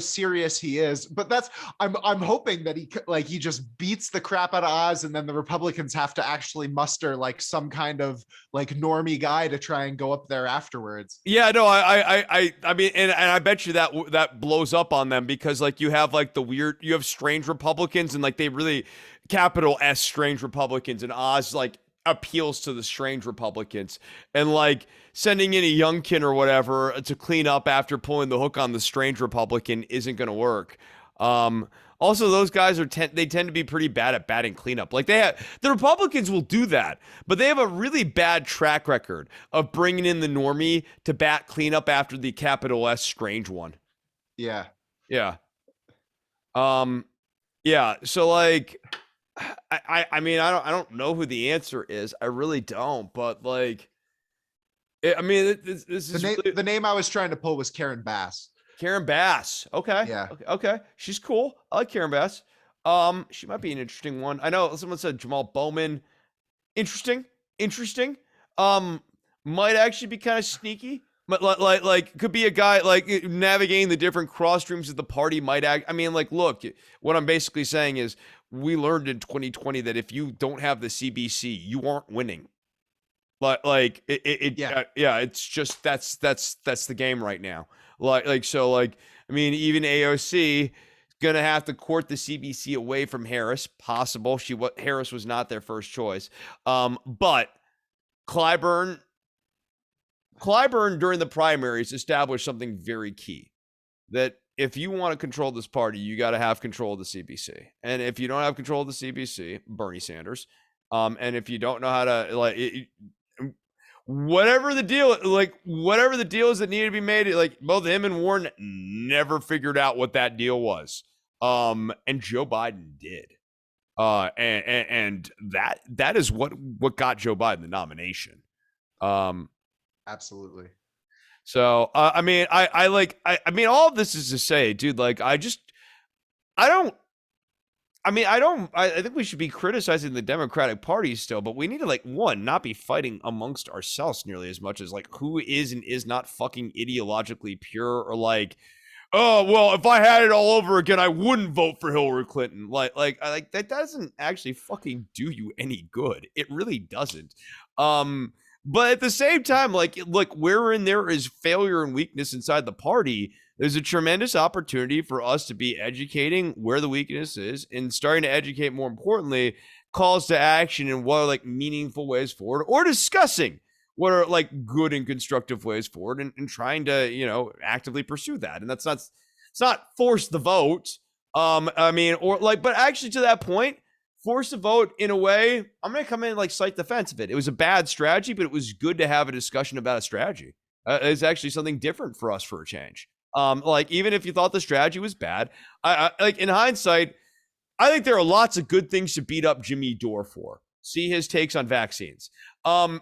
serious he is, but that's I'm hoping that he just beats the crap out of Oz, and then the Republicans have to actually muster like some kind of like normie guy to try and go up there afterwards. Yeah, no, I mean, and I bet you that blows up on them because like you have like you have strange Republicans and like they really capital S strange Republicans, and Oz like appeals to the strange Republicans, and like sending in a Youngkin or whatever to clean up after pulling the hook on the strange Republican isn't going to work. Also, those guys they tend to be pretty bad at batting cleanup. Like the Republicans will do that, but they have a really bad track record of bringing in the normie to bat cleanup after the capital S strange one. Yeah. Yeah. Yeah. So like, I mean, I don't know who the answer is. I really don't. But like, I mean, this is The name I was trying to pull was Karen Bass. Karen Bass. Okay. Yeah. Okay. She's cool. I like Karen Bass. She might be an interesting one. I know someone said Jamal Bowman. Interesting. Um, might actually be kind of sneaky. But like could be a guy like navigating the different cross streams of the party might act. I mean, like, look, what I'm basically saying is we learned in 2020 that if you don't have the CBC, you aren't winning. But like yeah, it's just that's the game right now. Like I mean, even AOC gonna have to court the CBC away from Harris. Possible Harris was not their first choice. But Clyburn during the primaries established something very key, that if you want to control this party, you got to have control of the CBC. And if you don't have control of the CBC, Bernie Sanders. And if you don't know how to whatever the deal is that needed to be made, like both him and Warren never figured out what that deal was. And Joe Biden did. And that is what got Joe Biden the nomination. Absolutely. So I mean, I mean, all of this is to say, dude, like I don't. I think we should be criticizing the Democratic Party still, but we need to, like, one, not be fighting amongst ourselves nearly as much as, like, who is and is not fucking ideologically pure, or, like, oh, well, if I had it all over again, I wouldn't vote for Hillary Clinton. Like that doesn't actually fucking do you any good. It really doesn't. But at the same time, like, look, wherein there is failure and weakness inside the party, there's a tremendous opportunity for us to be educating where the weakness is and starting to educate, more importantly, calls to action and what are like meaningful ways forward, or discussing what are like good and constructive ways forward, and trying to, actively pursue that. And it's not force the vote. I mean, or like, but actually to that point, force the vote in a way, I'm going to come in and like cite the fence of it. It was a bad strategy, but it was good to have a discussion about a strategy. It's actually something different for us for a change. Like, even if you thought the strategy was bad, I like, in hindsight, I think there are lots of good things to beat up Jimmy Dore for. See his takes on vaccines. And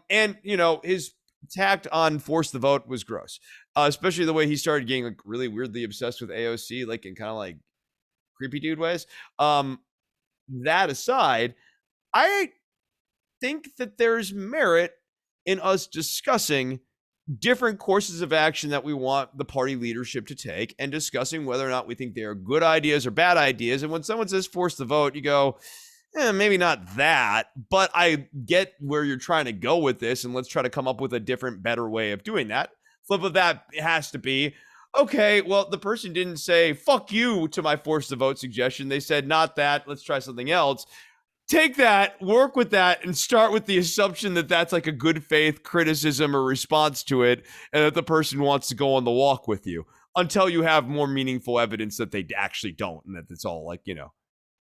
his tact on force the vote was gross. Especially the way he started getting like really weirdly obsessed with AOC, like in kind of like creepy dude ways. That aside, I think that there's merit in us discussing different courses of action that we want the party leadership to take, and discussing whether or not we think they are good ideas or bad ideas. And when someone says force the vote, you go, maybe not that, but I get where you're trying to go with this, and let's try to come up with a different, better way of doing that. Flip of that has to be, okay, well, the person didn't say fuck you to my force the vote suggestion. They said, not that, let's try something else. Take that, work with that, and start with the assumption that that's like a good faith criticism or response to it, and that the person wants to go on the walk with you until you have more meaningful evidence that they actually don't, and that it's all like,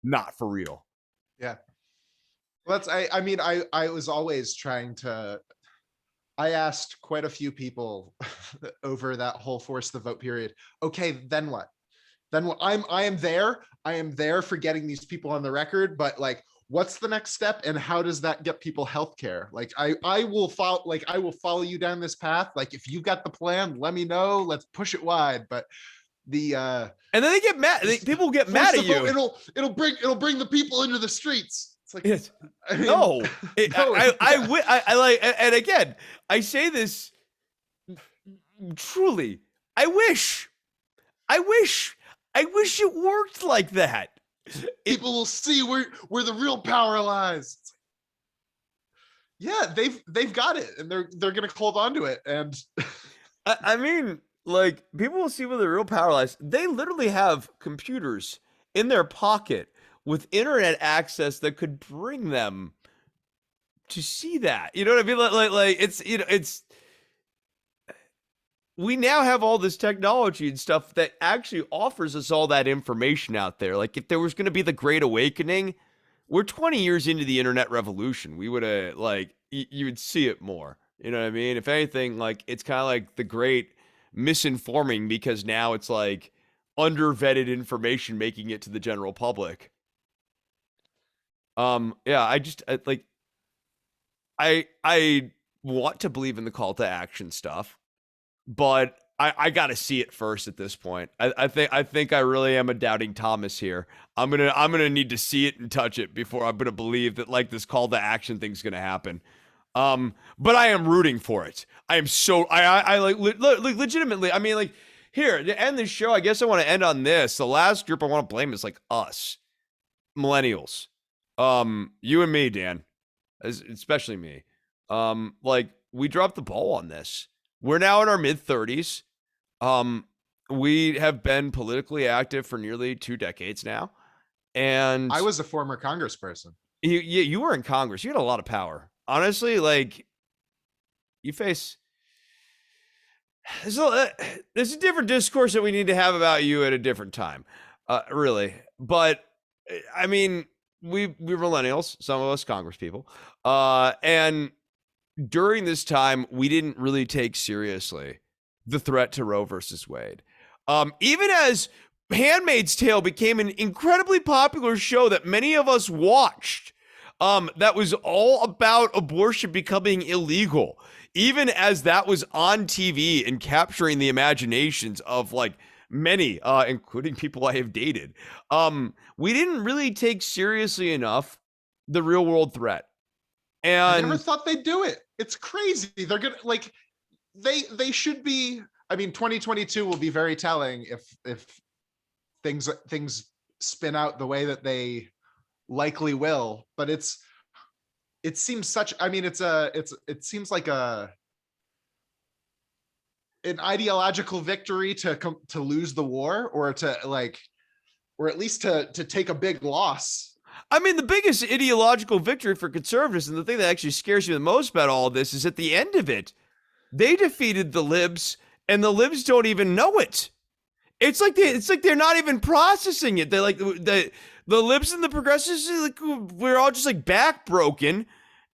not for real. Yeah. Well, I mean, I was always trying to, I asked quite a few people over that whole force the vote period. Okay, then what? Then what? I am there for getting these people on the record, but like, what's the next step and how does that get people healthcare? Like, I will follow, like, I will follow you down this path. Like, if you got the plan, let me know. Let's push it wide. But the And then they get mad. People get force mad the at you. vote, it'll bring the people into the streets. It's like, Yes. I mean, No. no, I like, and again, I say this truly. I wish. I wish. I wish it worked like that. people will see where the real power lies. Yeah, they've got it, and they're gonna hold on to it. And I mean, like, people will see where the real power lies. They literally have computers in their pocket with internet access that could bring them to see that. You know what I mean? Like it's, it's, we now have all this technology and stuff that actually offers us all that information out there. Like, if there was going to be the Great Awakening, we're 20 years into the internet revolution. We would have, like, you would see it more. You know what I mean? If anything, like, it's kind of like the great misinforming, because now it's like undervetted information making it to the general public. Yeah, like, I want to believe in the call to action stuff, but I gotta see it first at this point. I think I really am a doubting Thomas here. I'm gonna need to see it and touch it before I'm gonna believe that, like, this call to action thing's gonna happen. But I am rooting for it. I am so I like legitimately. I mean, like, here to end this show, I guess I want to end on this. The last group I want to blame is like us, millennials. You and me, Dan, especially me. Like, we dropped the ball on this. We're now in our mid 30s. We have been politically active for nearly 2 decades now, and I was a former congressperson. you were in Congress. You had a lot of power. Honestly, like, you face there's a different discourse that we need to have about you at a different time, really. But I mean, we're millennials, some of us Congress people, and during this time, we didn't really take seriously the threat to Roe versus Wade. Even as Handmaid's Tale became an incredibly popular show that many of us watched, that was all about abortion becoming illegal. Even as that was on TV and capturing the imaginations of, like, many, including people I have dated, we didn't really take seriously enough the real world threat. I never And thought they'd do it. It's crazy. They're gonna, like, they should be. I mean, 2022 will be very telling if things spin out the way that they likely will. But it seems such. I mean, it seems like an ideological victory to lose the war, or to, like, or at least to take a big loss. I mean, the biggest ideological victory for conservatives, and the thing that actually scares me the most about all of this, is at the end of it, they defeated the libs, and the libs don't even know it. It's like they're not even processing it. They're like, the libs and the progressives, like, we're all just like back broken,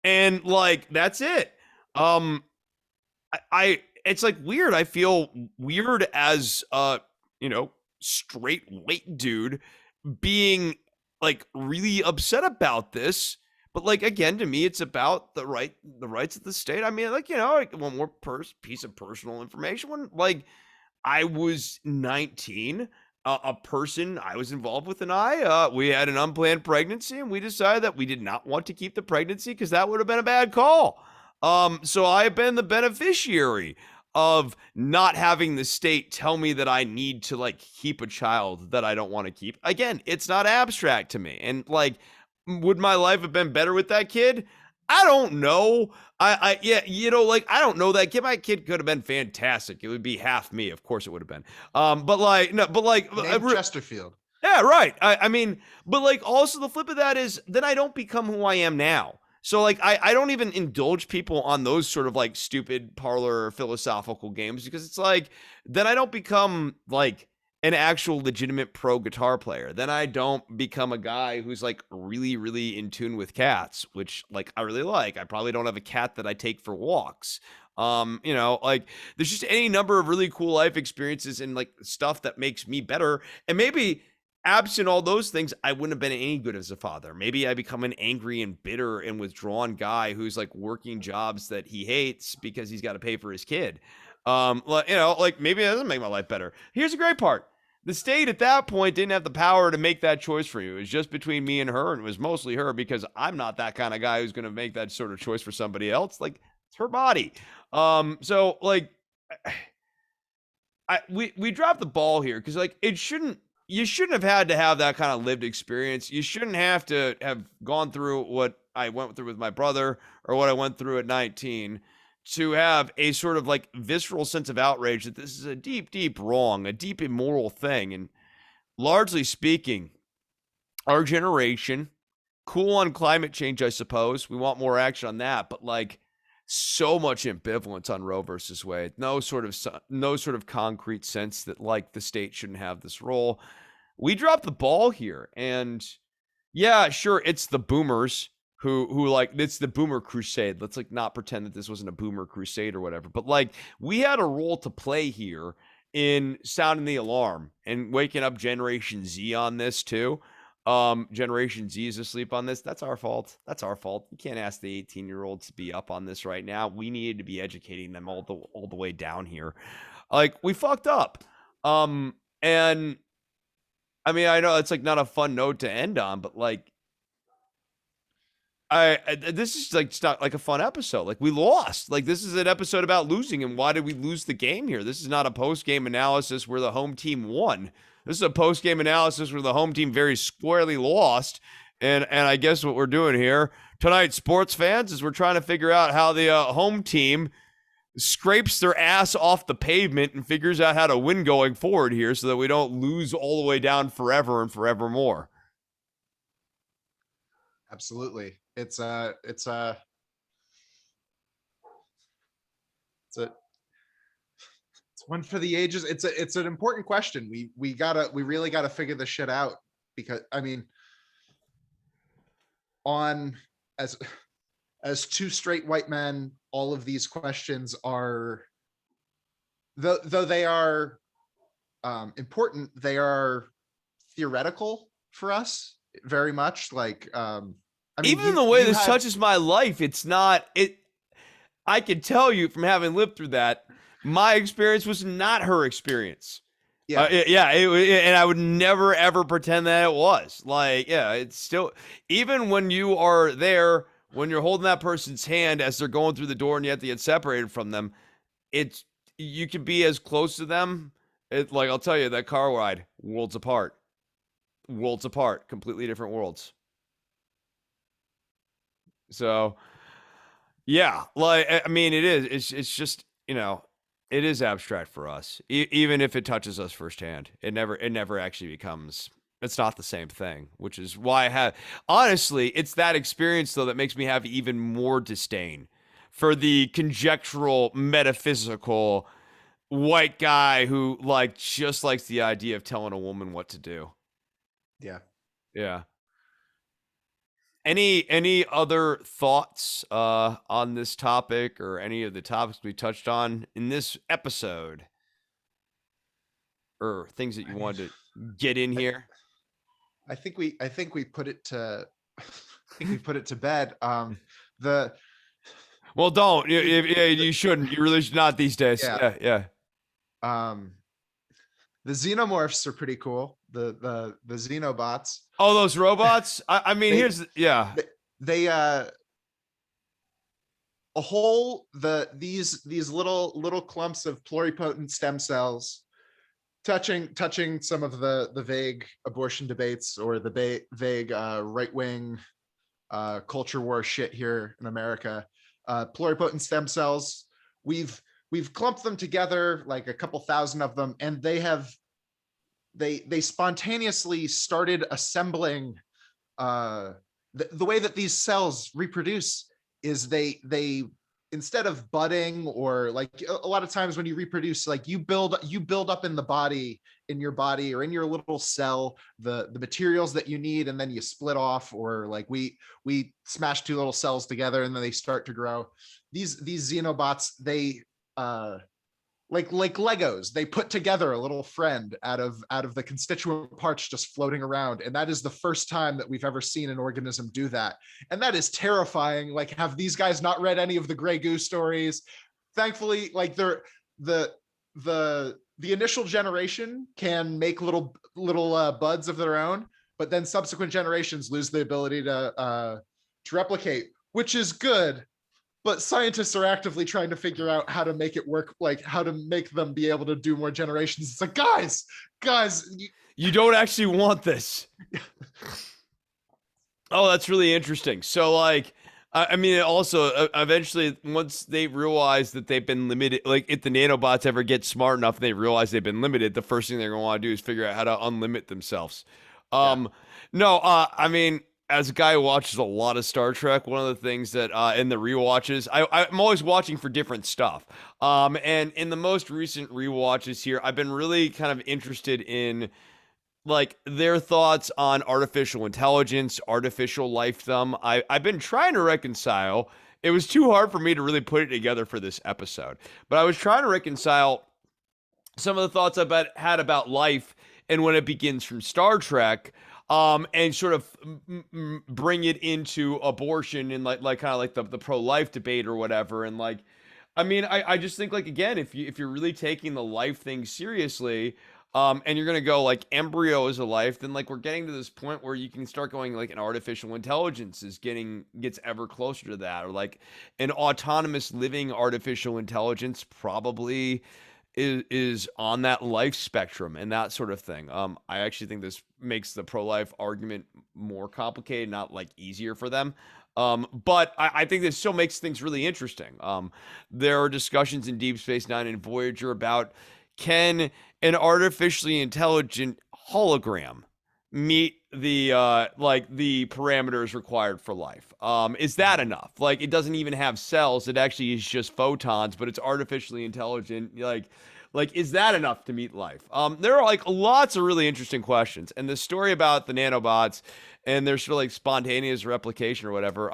and, like, that's it. I it's like weird. I feel weird as you know, straight white dude being, like, really upset about this. But, like, again, to me, it's about the rights of the state. I mean, like, like, one more piece of personal information. When, like, I was 19, a person I was involved with and we had an unplanned pregnancy, and we decided that we did not want to keep the pregnancy because that would have been a bad call. So I have been the beneficiary of not having the state tell me that I need to, like, keep a child that I don't want to keep. Again, it's not abstract to me. And, like, would my life have been better with that kid? I don't know. Yeah, like, I don't know that kid. My kid could have been fantastic. It would be half me. Of course it would have been. But, like, no, but, like, Chesterfield. yeah, right. I mean, but, like, also the flip of that is then I don't become who I am now. So, like, I don't even indulge people on those sort of, like, stupid parlor philosophical games, because it's like, then I don't become, like, an actual legitimate pro guitar player. Then I don't become a guy who's like really, really in tune with cats, which like I really like. I probably don't have a cat that I take for walks. Like there's just any number of really cool life experiences and like stuff that makes me better. And maybe absent all those things, I wouldn't have been any good as a father. Maybe I become an angry and bitter and withdrawn guy who's like working jobs that he hates because he's got to pay for his kid. Like maybe that doesn't make my life better. Here's the great part. The state at that point didn't have the power to make that choice for you. It was just between me and her, and it was mostly her because I'm not that kind of guy who's going to make that sort of choice for somebody else. Like it's her body. So like we dropped the ball here because like you shouldn't have had to have that kind of lived experience. You shouldn't have to have gone through what I went through with my brother or what I went through at 19 to have a sort of like visceral sense of outrage that this is a deep, deep wrong, a deep immoral thing. And largely speaking, our generation, cool on climate change, I suppose. We want more action on that, but like so much ambivalence on Roe versus Wade. No sort of concrete sense that like the state shouldn't have this role. We dropped the ball here, and yeah, sure, it's the boomers who like it's the boomer crusade. Let's like not pretend that this wasn't a boomer crusade or whatever. But like we had a role to play here in sounding the alarm and waking up Generation Z on this too. Generation Z is asleep on this. That's our fault. That's our fault. You can't ask the 18-year-olds to be up on this right now. We needed to be educating them all the way down here. Like we fucked up. And I mean, I know it's like not a fun note to end on, but like this is like it's not like a fun episode. Like we lost. Like this is an episode about losing, and why did we lose the game here? This is not a post-game analysis where the home team won. This is a post-game analysis where the home team very squarely lost. And I guess what we're doing here tonight, sports fans, is we're trying to figure out how the home team scrapes their ass off the pavement and figures out how to win going forward here so that we don't lose all the way down forever and forevermore. Absolutely. It's one for the ages. It's an important question. We really gotta figure this shit out, because I mean, on as two straight white men, all of these questions are, though they are important, they are theoretical for us very much. Like I mean, even the way this touches my life, it's not it. I can tell you from having lived through that, my experience was not her experience. Yeah, and I would never ever pretend that it was. Like, yeah, it's still, even when you are there, when you're holding that person's hand as they're going through the door and you have to get separated from them, it's you can be as close to them. Like I'll tell you, that car ride, worlds apart, completely different worlds. So, yeah, like I mean, it is. It's just it is abstract for us, even if it touches us firsthand. It never actually becomes. It's not the same thing, which is why I have. Honestly, it's that experience though that makes me have even more disdain for the conjectural, metaphysical white guy who like just likes the idea of telling a woman what to do. Yeah. Yeah. Any other thoughts on this topic or any of the topics we touched on in this episode, or things that you wanted to get in here? I think we put it to bed. The Well, don't you shouldn't. You really should not these days. Yeah. The xenomorphs are pretty cool. The xenobots. Oh, those robots. I mean, they a whole these little clumps of pluripotent stem cells touching some of the vague abortion debates or the vague right-wing culture war shit here in America. Pluripotent stem cells, we've clumped them together, like a couple thousand of them, and they spontaneously started assembling. The way that these cells reproduce is they instead of budding, or like a lot of times when you reproduce, like you build up in the body, in your body or in your little cell, the materials that you need, and then you split off, or like we smash two little cells together and then they start to grow. These xenobots, they like Legos, they put together a little friend out of the constituent parts just floating around, and that is the first time that we've ever seen an organism do that, and that is terrifying. Like, have these guys not read any of the Grey Goo stories? Thankfully, like they're the initial generation can make little buds of their own, but then subsequent generations lose the ability to replicate, which is good, but scientists are actively trying to figure out how to make it work, like how to make them be able to do more generations. It's like, guys, You don't actually want this. Oh, that's really interesting. So, like, I mean, also, eventually, once they realize that they've been limited, like, if the nanobots ever get smart enough and they realize they've been limited, the first thing they're going to want to do is figure out how to unlimit themselves. yeah, No, I mean, as a guy who watches a lot of Star Trek, one of the things that in the rewatches, I'm always watching for different stuff. And in the most recent rewatches here, I've been really kind of interested in like their thoughts on artificial intelligence, artificial lifedom. I've been trying to reconcile. It was too hard for me to really put it together for this episode, but I was trying to reconcile some of the thoughts I've had about life and when it begins from Star Trek, and sort of bring it into abortion and like kind of like the pro life debate or whatever. And like, I mean, I just think like again, if you're really taking the life thing seriously, and you're gonna go like embryo is a life, then like we're getting to this point where you can start going like an artificial intelligence gets ever closer to that, or like an autonomous living artificial intelligence probably is on that life spectrum and that sort of thing. I actually think this makes the pro-life argument more complicated, not like easier for them. But I think this still makes things really interesting. There are discussions in Deep Space Nine and Voyager about can an artificially intelligent hologram meet the like the parameters required for life. Is that enough? Like it doesn't even have cells, it actually is just photons, but it's artificially intelligent. Like is that enough to meet life? There are like lots of really interesting questions, and the story about the nanobots and their sort of like spontaneous replication or whatever,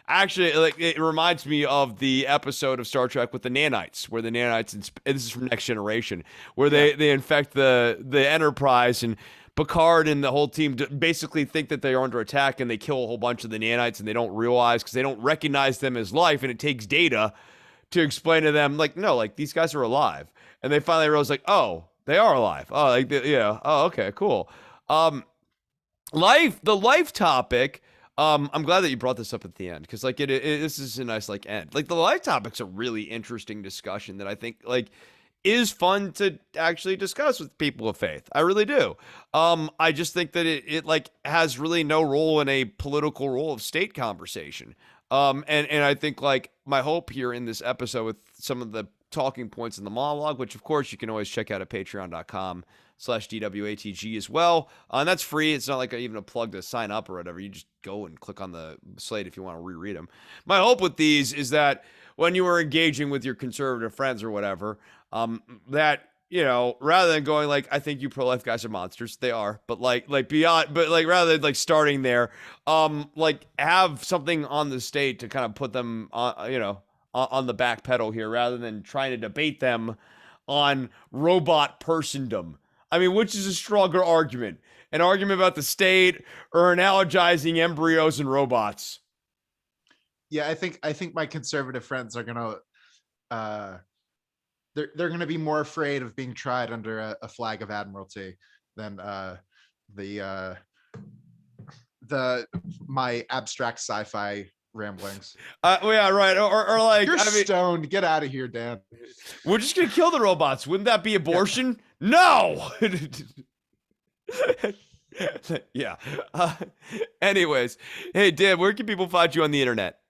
actually like it reminds me of the episode of Star Trek with the nanites, where the nanites, this is from Next Generation, where yeah, they infect the Enterprise, and Picard and the whole team basically think that they are under attack, and they kill a whole bunch of the nanites, and they don't realize because they don't recognize them as life, and it takes data to explain to them like no, like these guys are alive, and they finally realize like oh they are alive. Oh, like yeah. Oh, okay, cool. Um, the life topic. I'm glad that you brought this up at the end because like this is a nice like end. Like the life topic's a really interesting discussion that I think like is fun to actually discuss with people of faith. I really do. I just think that it like has really no role in a political role of state conversation. And I think like my hope here in this episode with some of the talking points in the monologue, which of course you can always check out at patreon.com/DWATG as well. And that's free. It's not like even a plug to sign up or whatever. You just go and click on the slate if you want to reread them. My hope with these is that when you are engaging with your conservative friends or whatever, that you know, rather than going like, I think you pro-life guys are monsters, they are, but like beyond, but like rather than like starting there, like have something on the state to kind of put them on, you know, on the back pedal here, rather than trying to debate them on robot persondom. I mean, which is a stronger argument? An argument about the state or analogizing embryos and robots? yeah. I think my conservative friends are gonna uh they're gonna be more afraid of being tried under a flag of admiralty than the uh the my abstract sci-fi ramblings. Well, yeah, right. Or like, You're I mean, stoned. Get out of here, Dan. we're just gonna kill the robots. Wouldn't that be Yeah. abortion? No. Yeah. Anyways, hey Dan, where can people find you on the internet?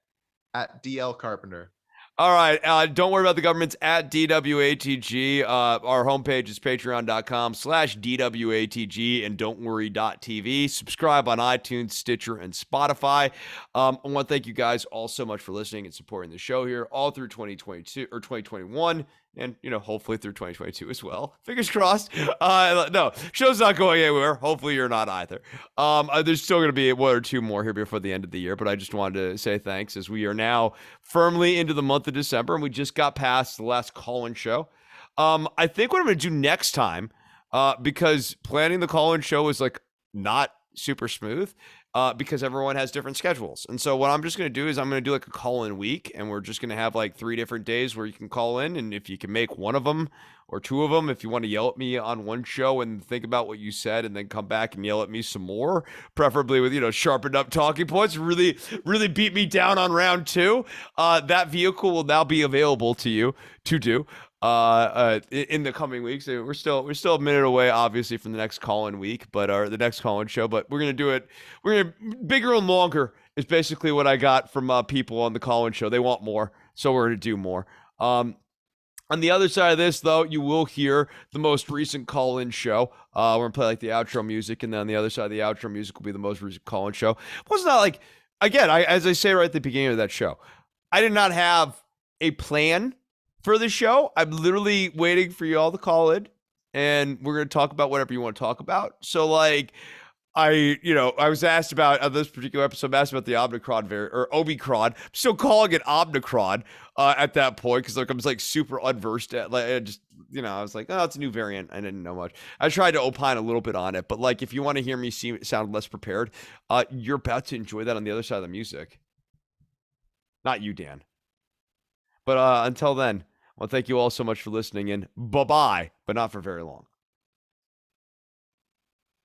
At DL Carpenter. All right. Don't worry about the government's at DWATG. Our homepage is patreon.com/DWATG and don't worry.tv. Subscribe on iTunes, Stitcher, and Spotify. I want to thank you guys all so much for listening and supporting the show here all through 2022 or 2021. And, hopefully through 2022 as well. Fingers crossed. No, show's not going anywhere. Hopefully you're not either. There's still going to be one or two more here before the end of the year, but I just wanted to say thanks as we are now firmly into the month of December and we just got past the last call-in show. I think what I'm going to do next time, because planning the call-in show is like not super smooth, because everyone has different schedules. And so what I'm just going to do is I'm going to do like a call-in week, and we're just going to have like 3 different days where you can call in, and if you can make one of them or 2 of them, if you want to yell at me on one show and think about what you said and then come back and yell at me some more, preferably with, sharpened up talking points, really, really beat me down on round 2, that vehicle will now be available to you to do in the coming weeks. We're still a minute away, obviously, from the next call-in week, but the next call-in show. But we're gonna do it. We're gonna bigger and longer is basically what I got from people on the call-in show. They want more, so we're gonna do more. On the other side of this, though, you will hear the most recent call-in show. We're gonna play like the outro music, and then on the other side of the outro music will be the most recent call-in show. It was not like, again, as I say right at the beginning of that show, I did not have a plan for the show. I'm literally waiting for you all to call in, and we're going to talk about whatever you want to talk about. So, like, I was asked about this particular episode, I'm asked about the Omicron or Omicron. I'm still calling it Omicron at that point because like I was like super unversed at like I just I was like, oh, it's a new variant. I didn't know much. I tried to opine a little bit on it, but like if you want to hear me sound less prepared, you're about to enjoy that on the other side of the music. Not you, Dan. But until then, well, thank you all so much for listening, and bye-bye, but not for very long.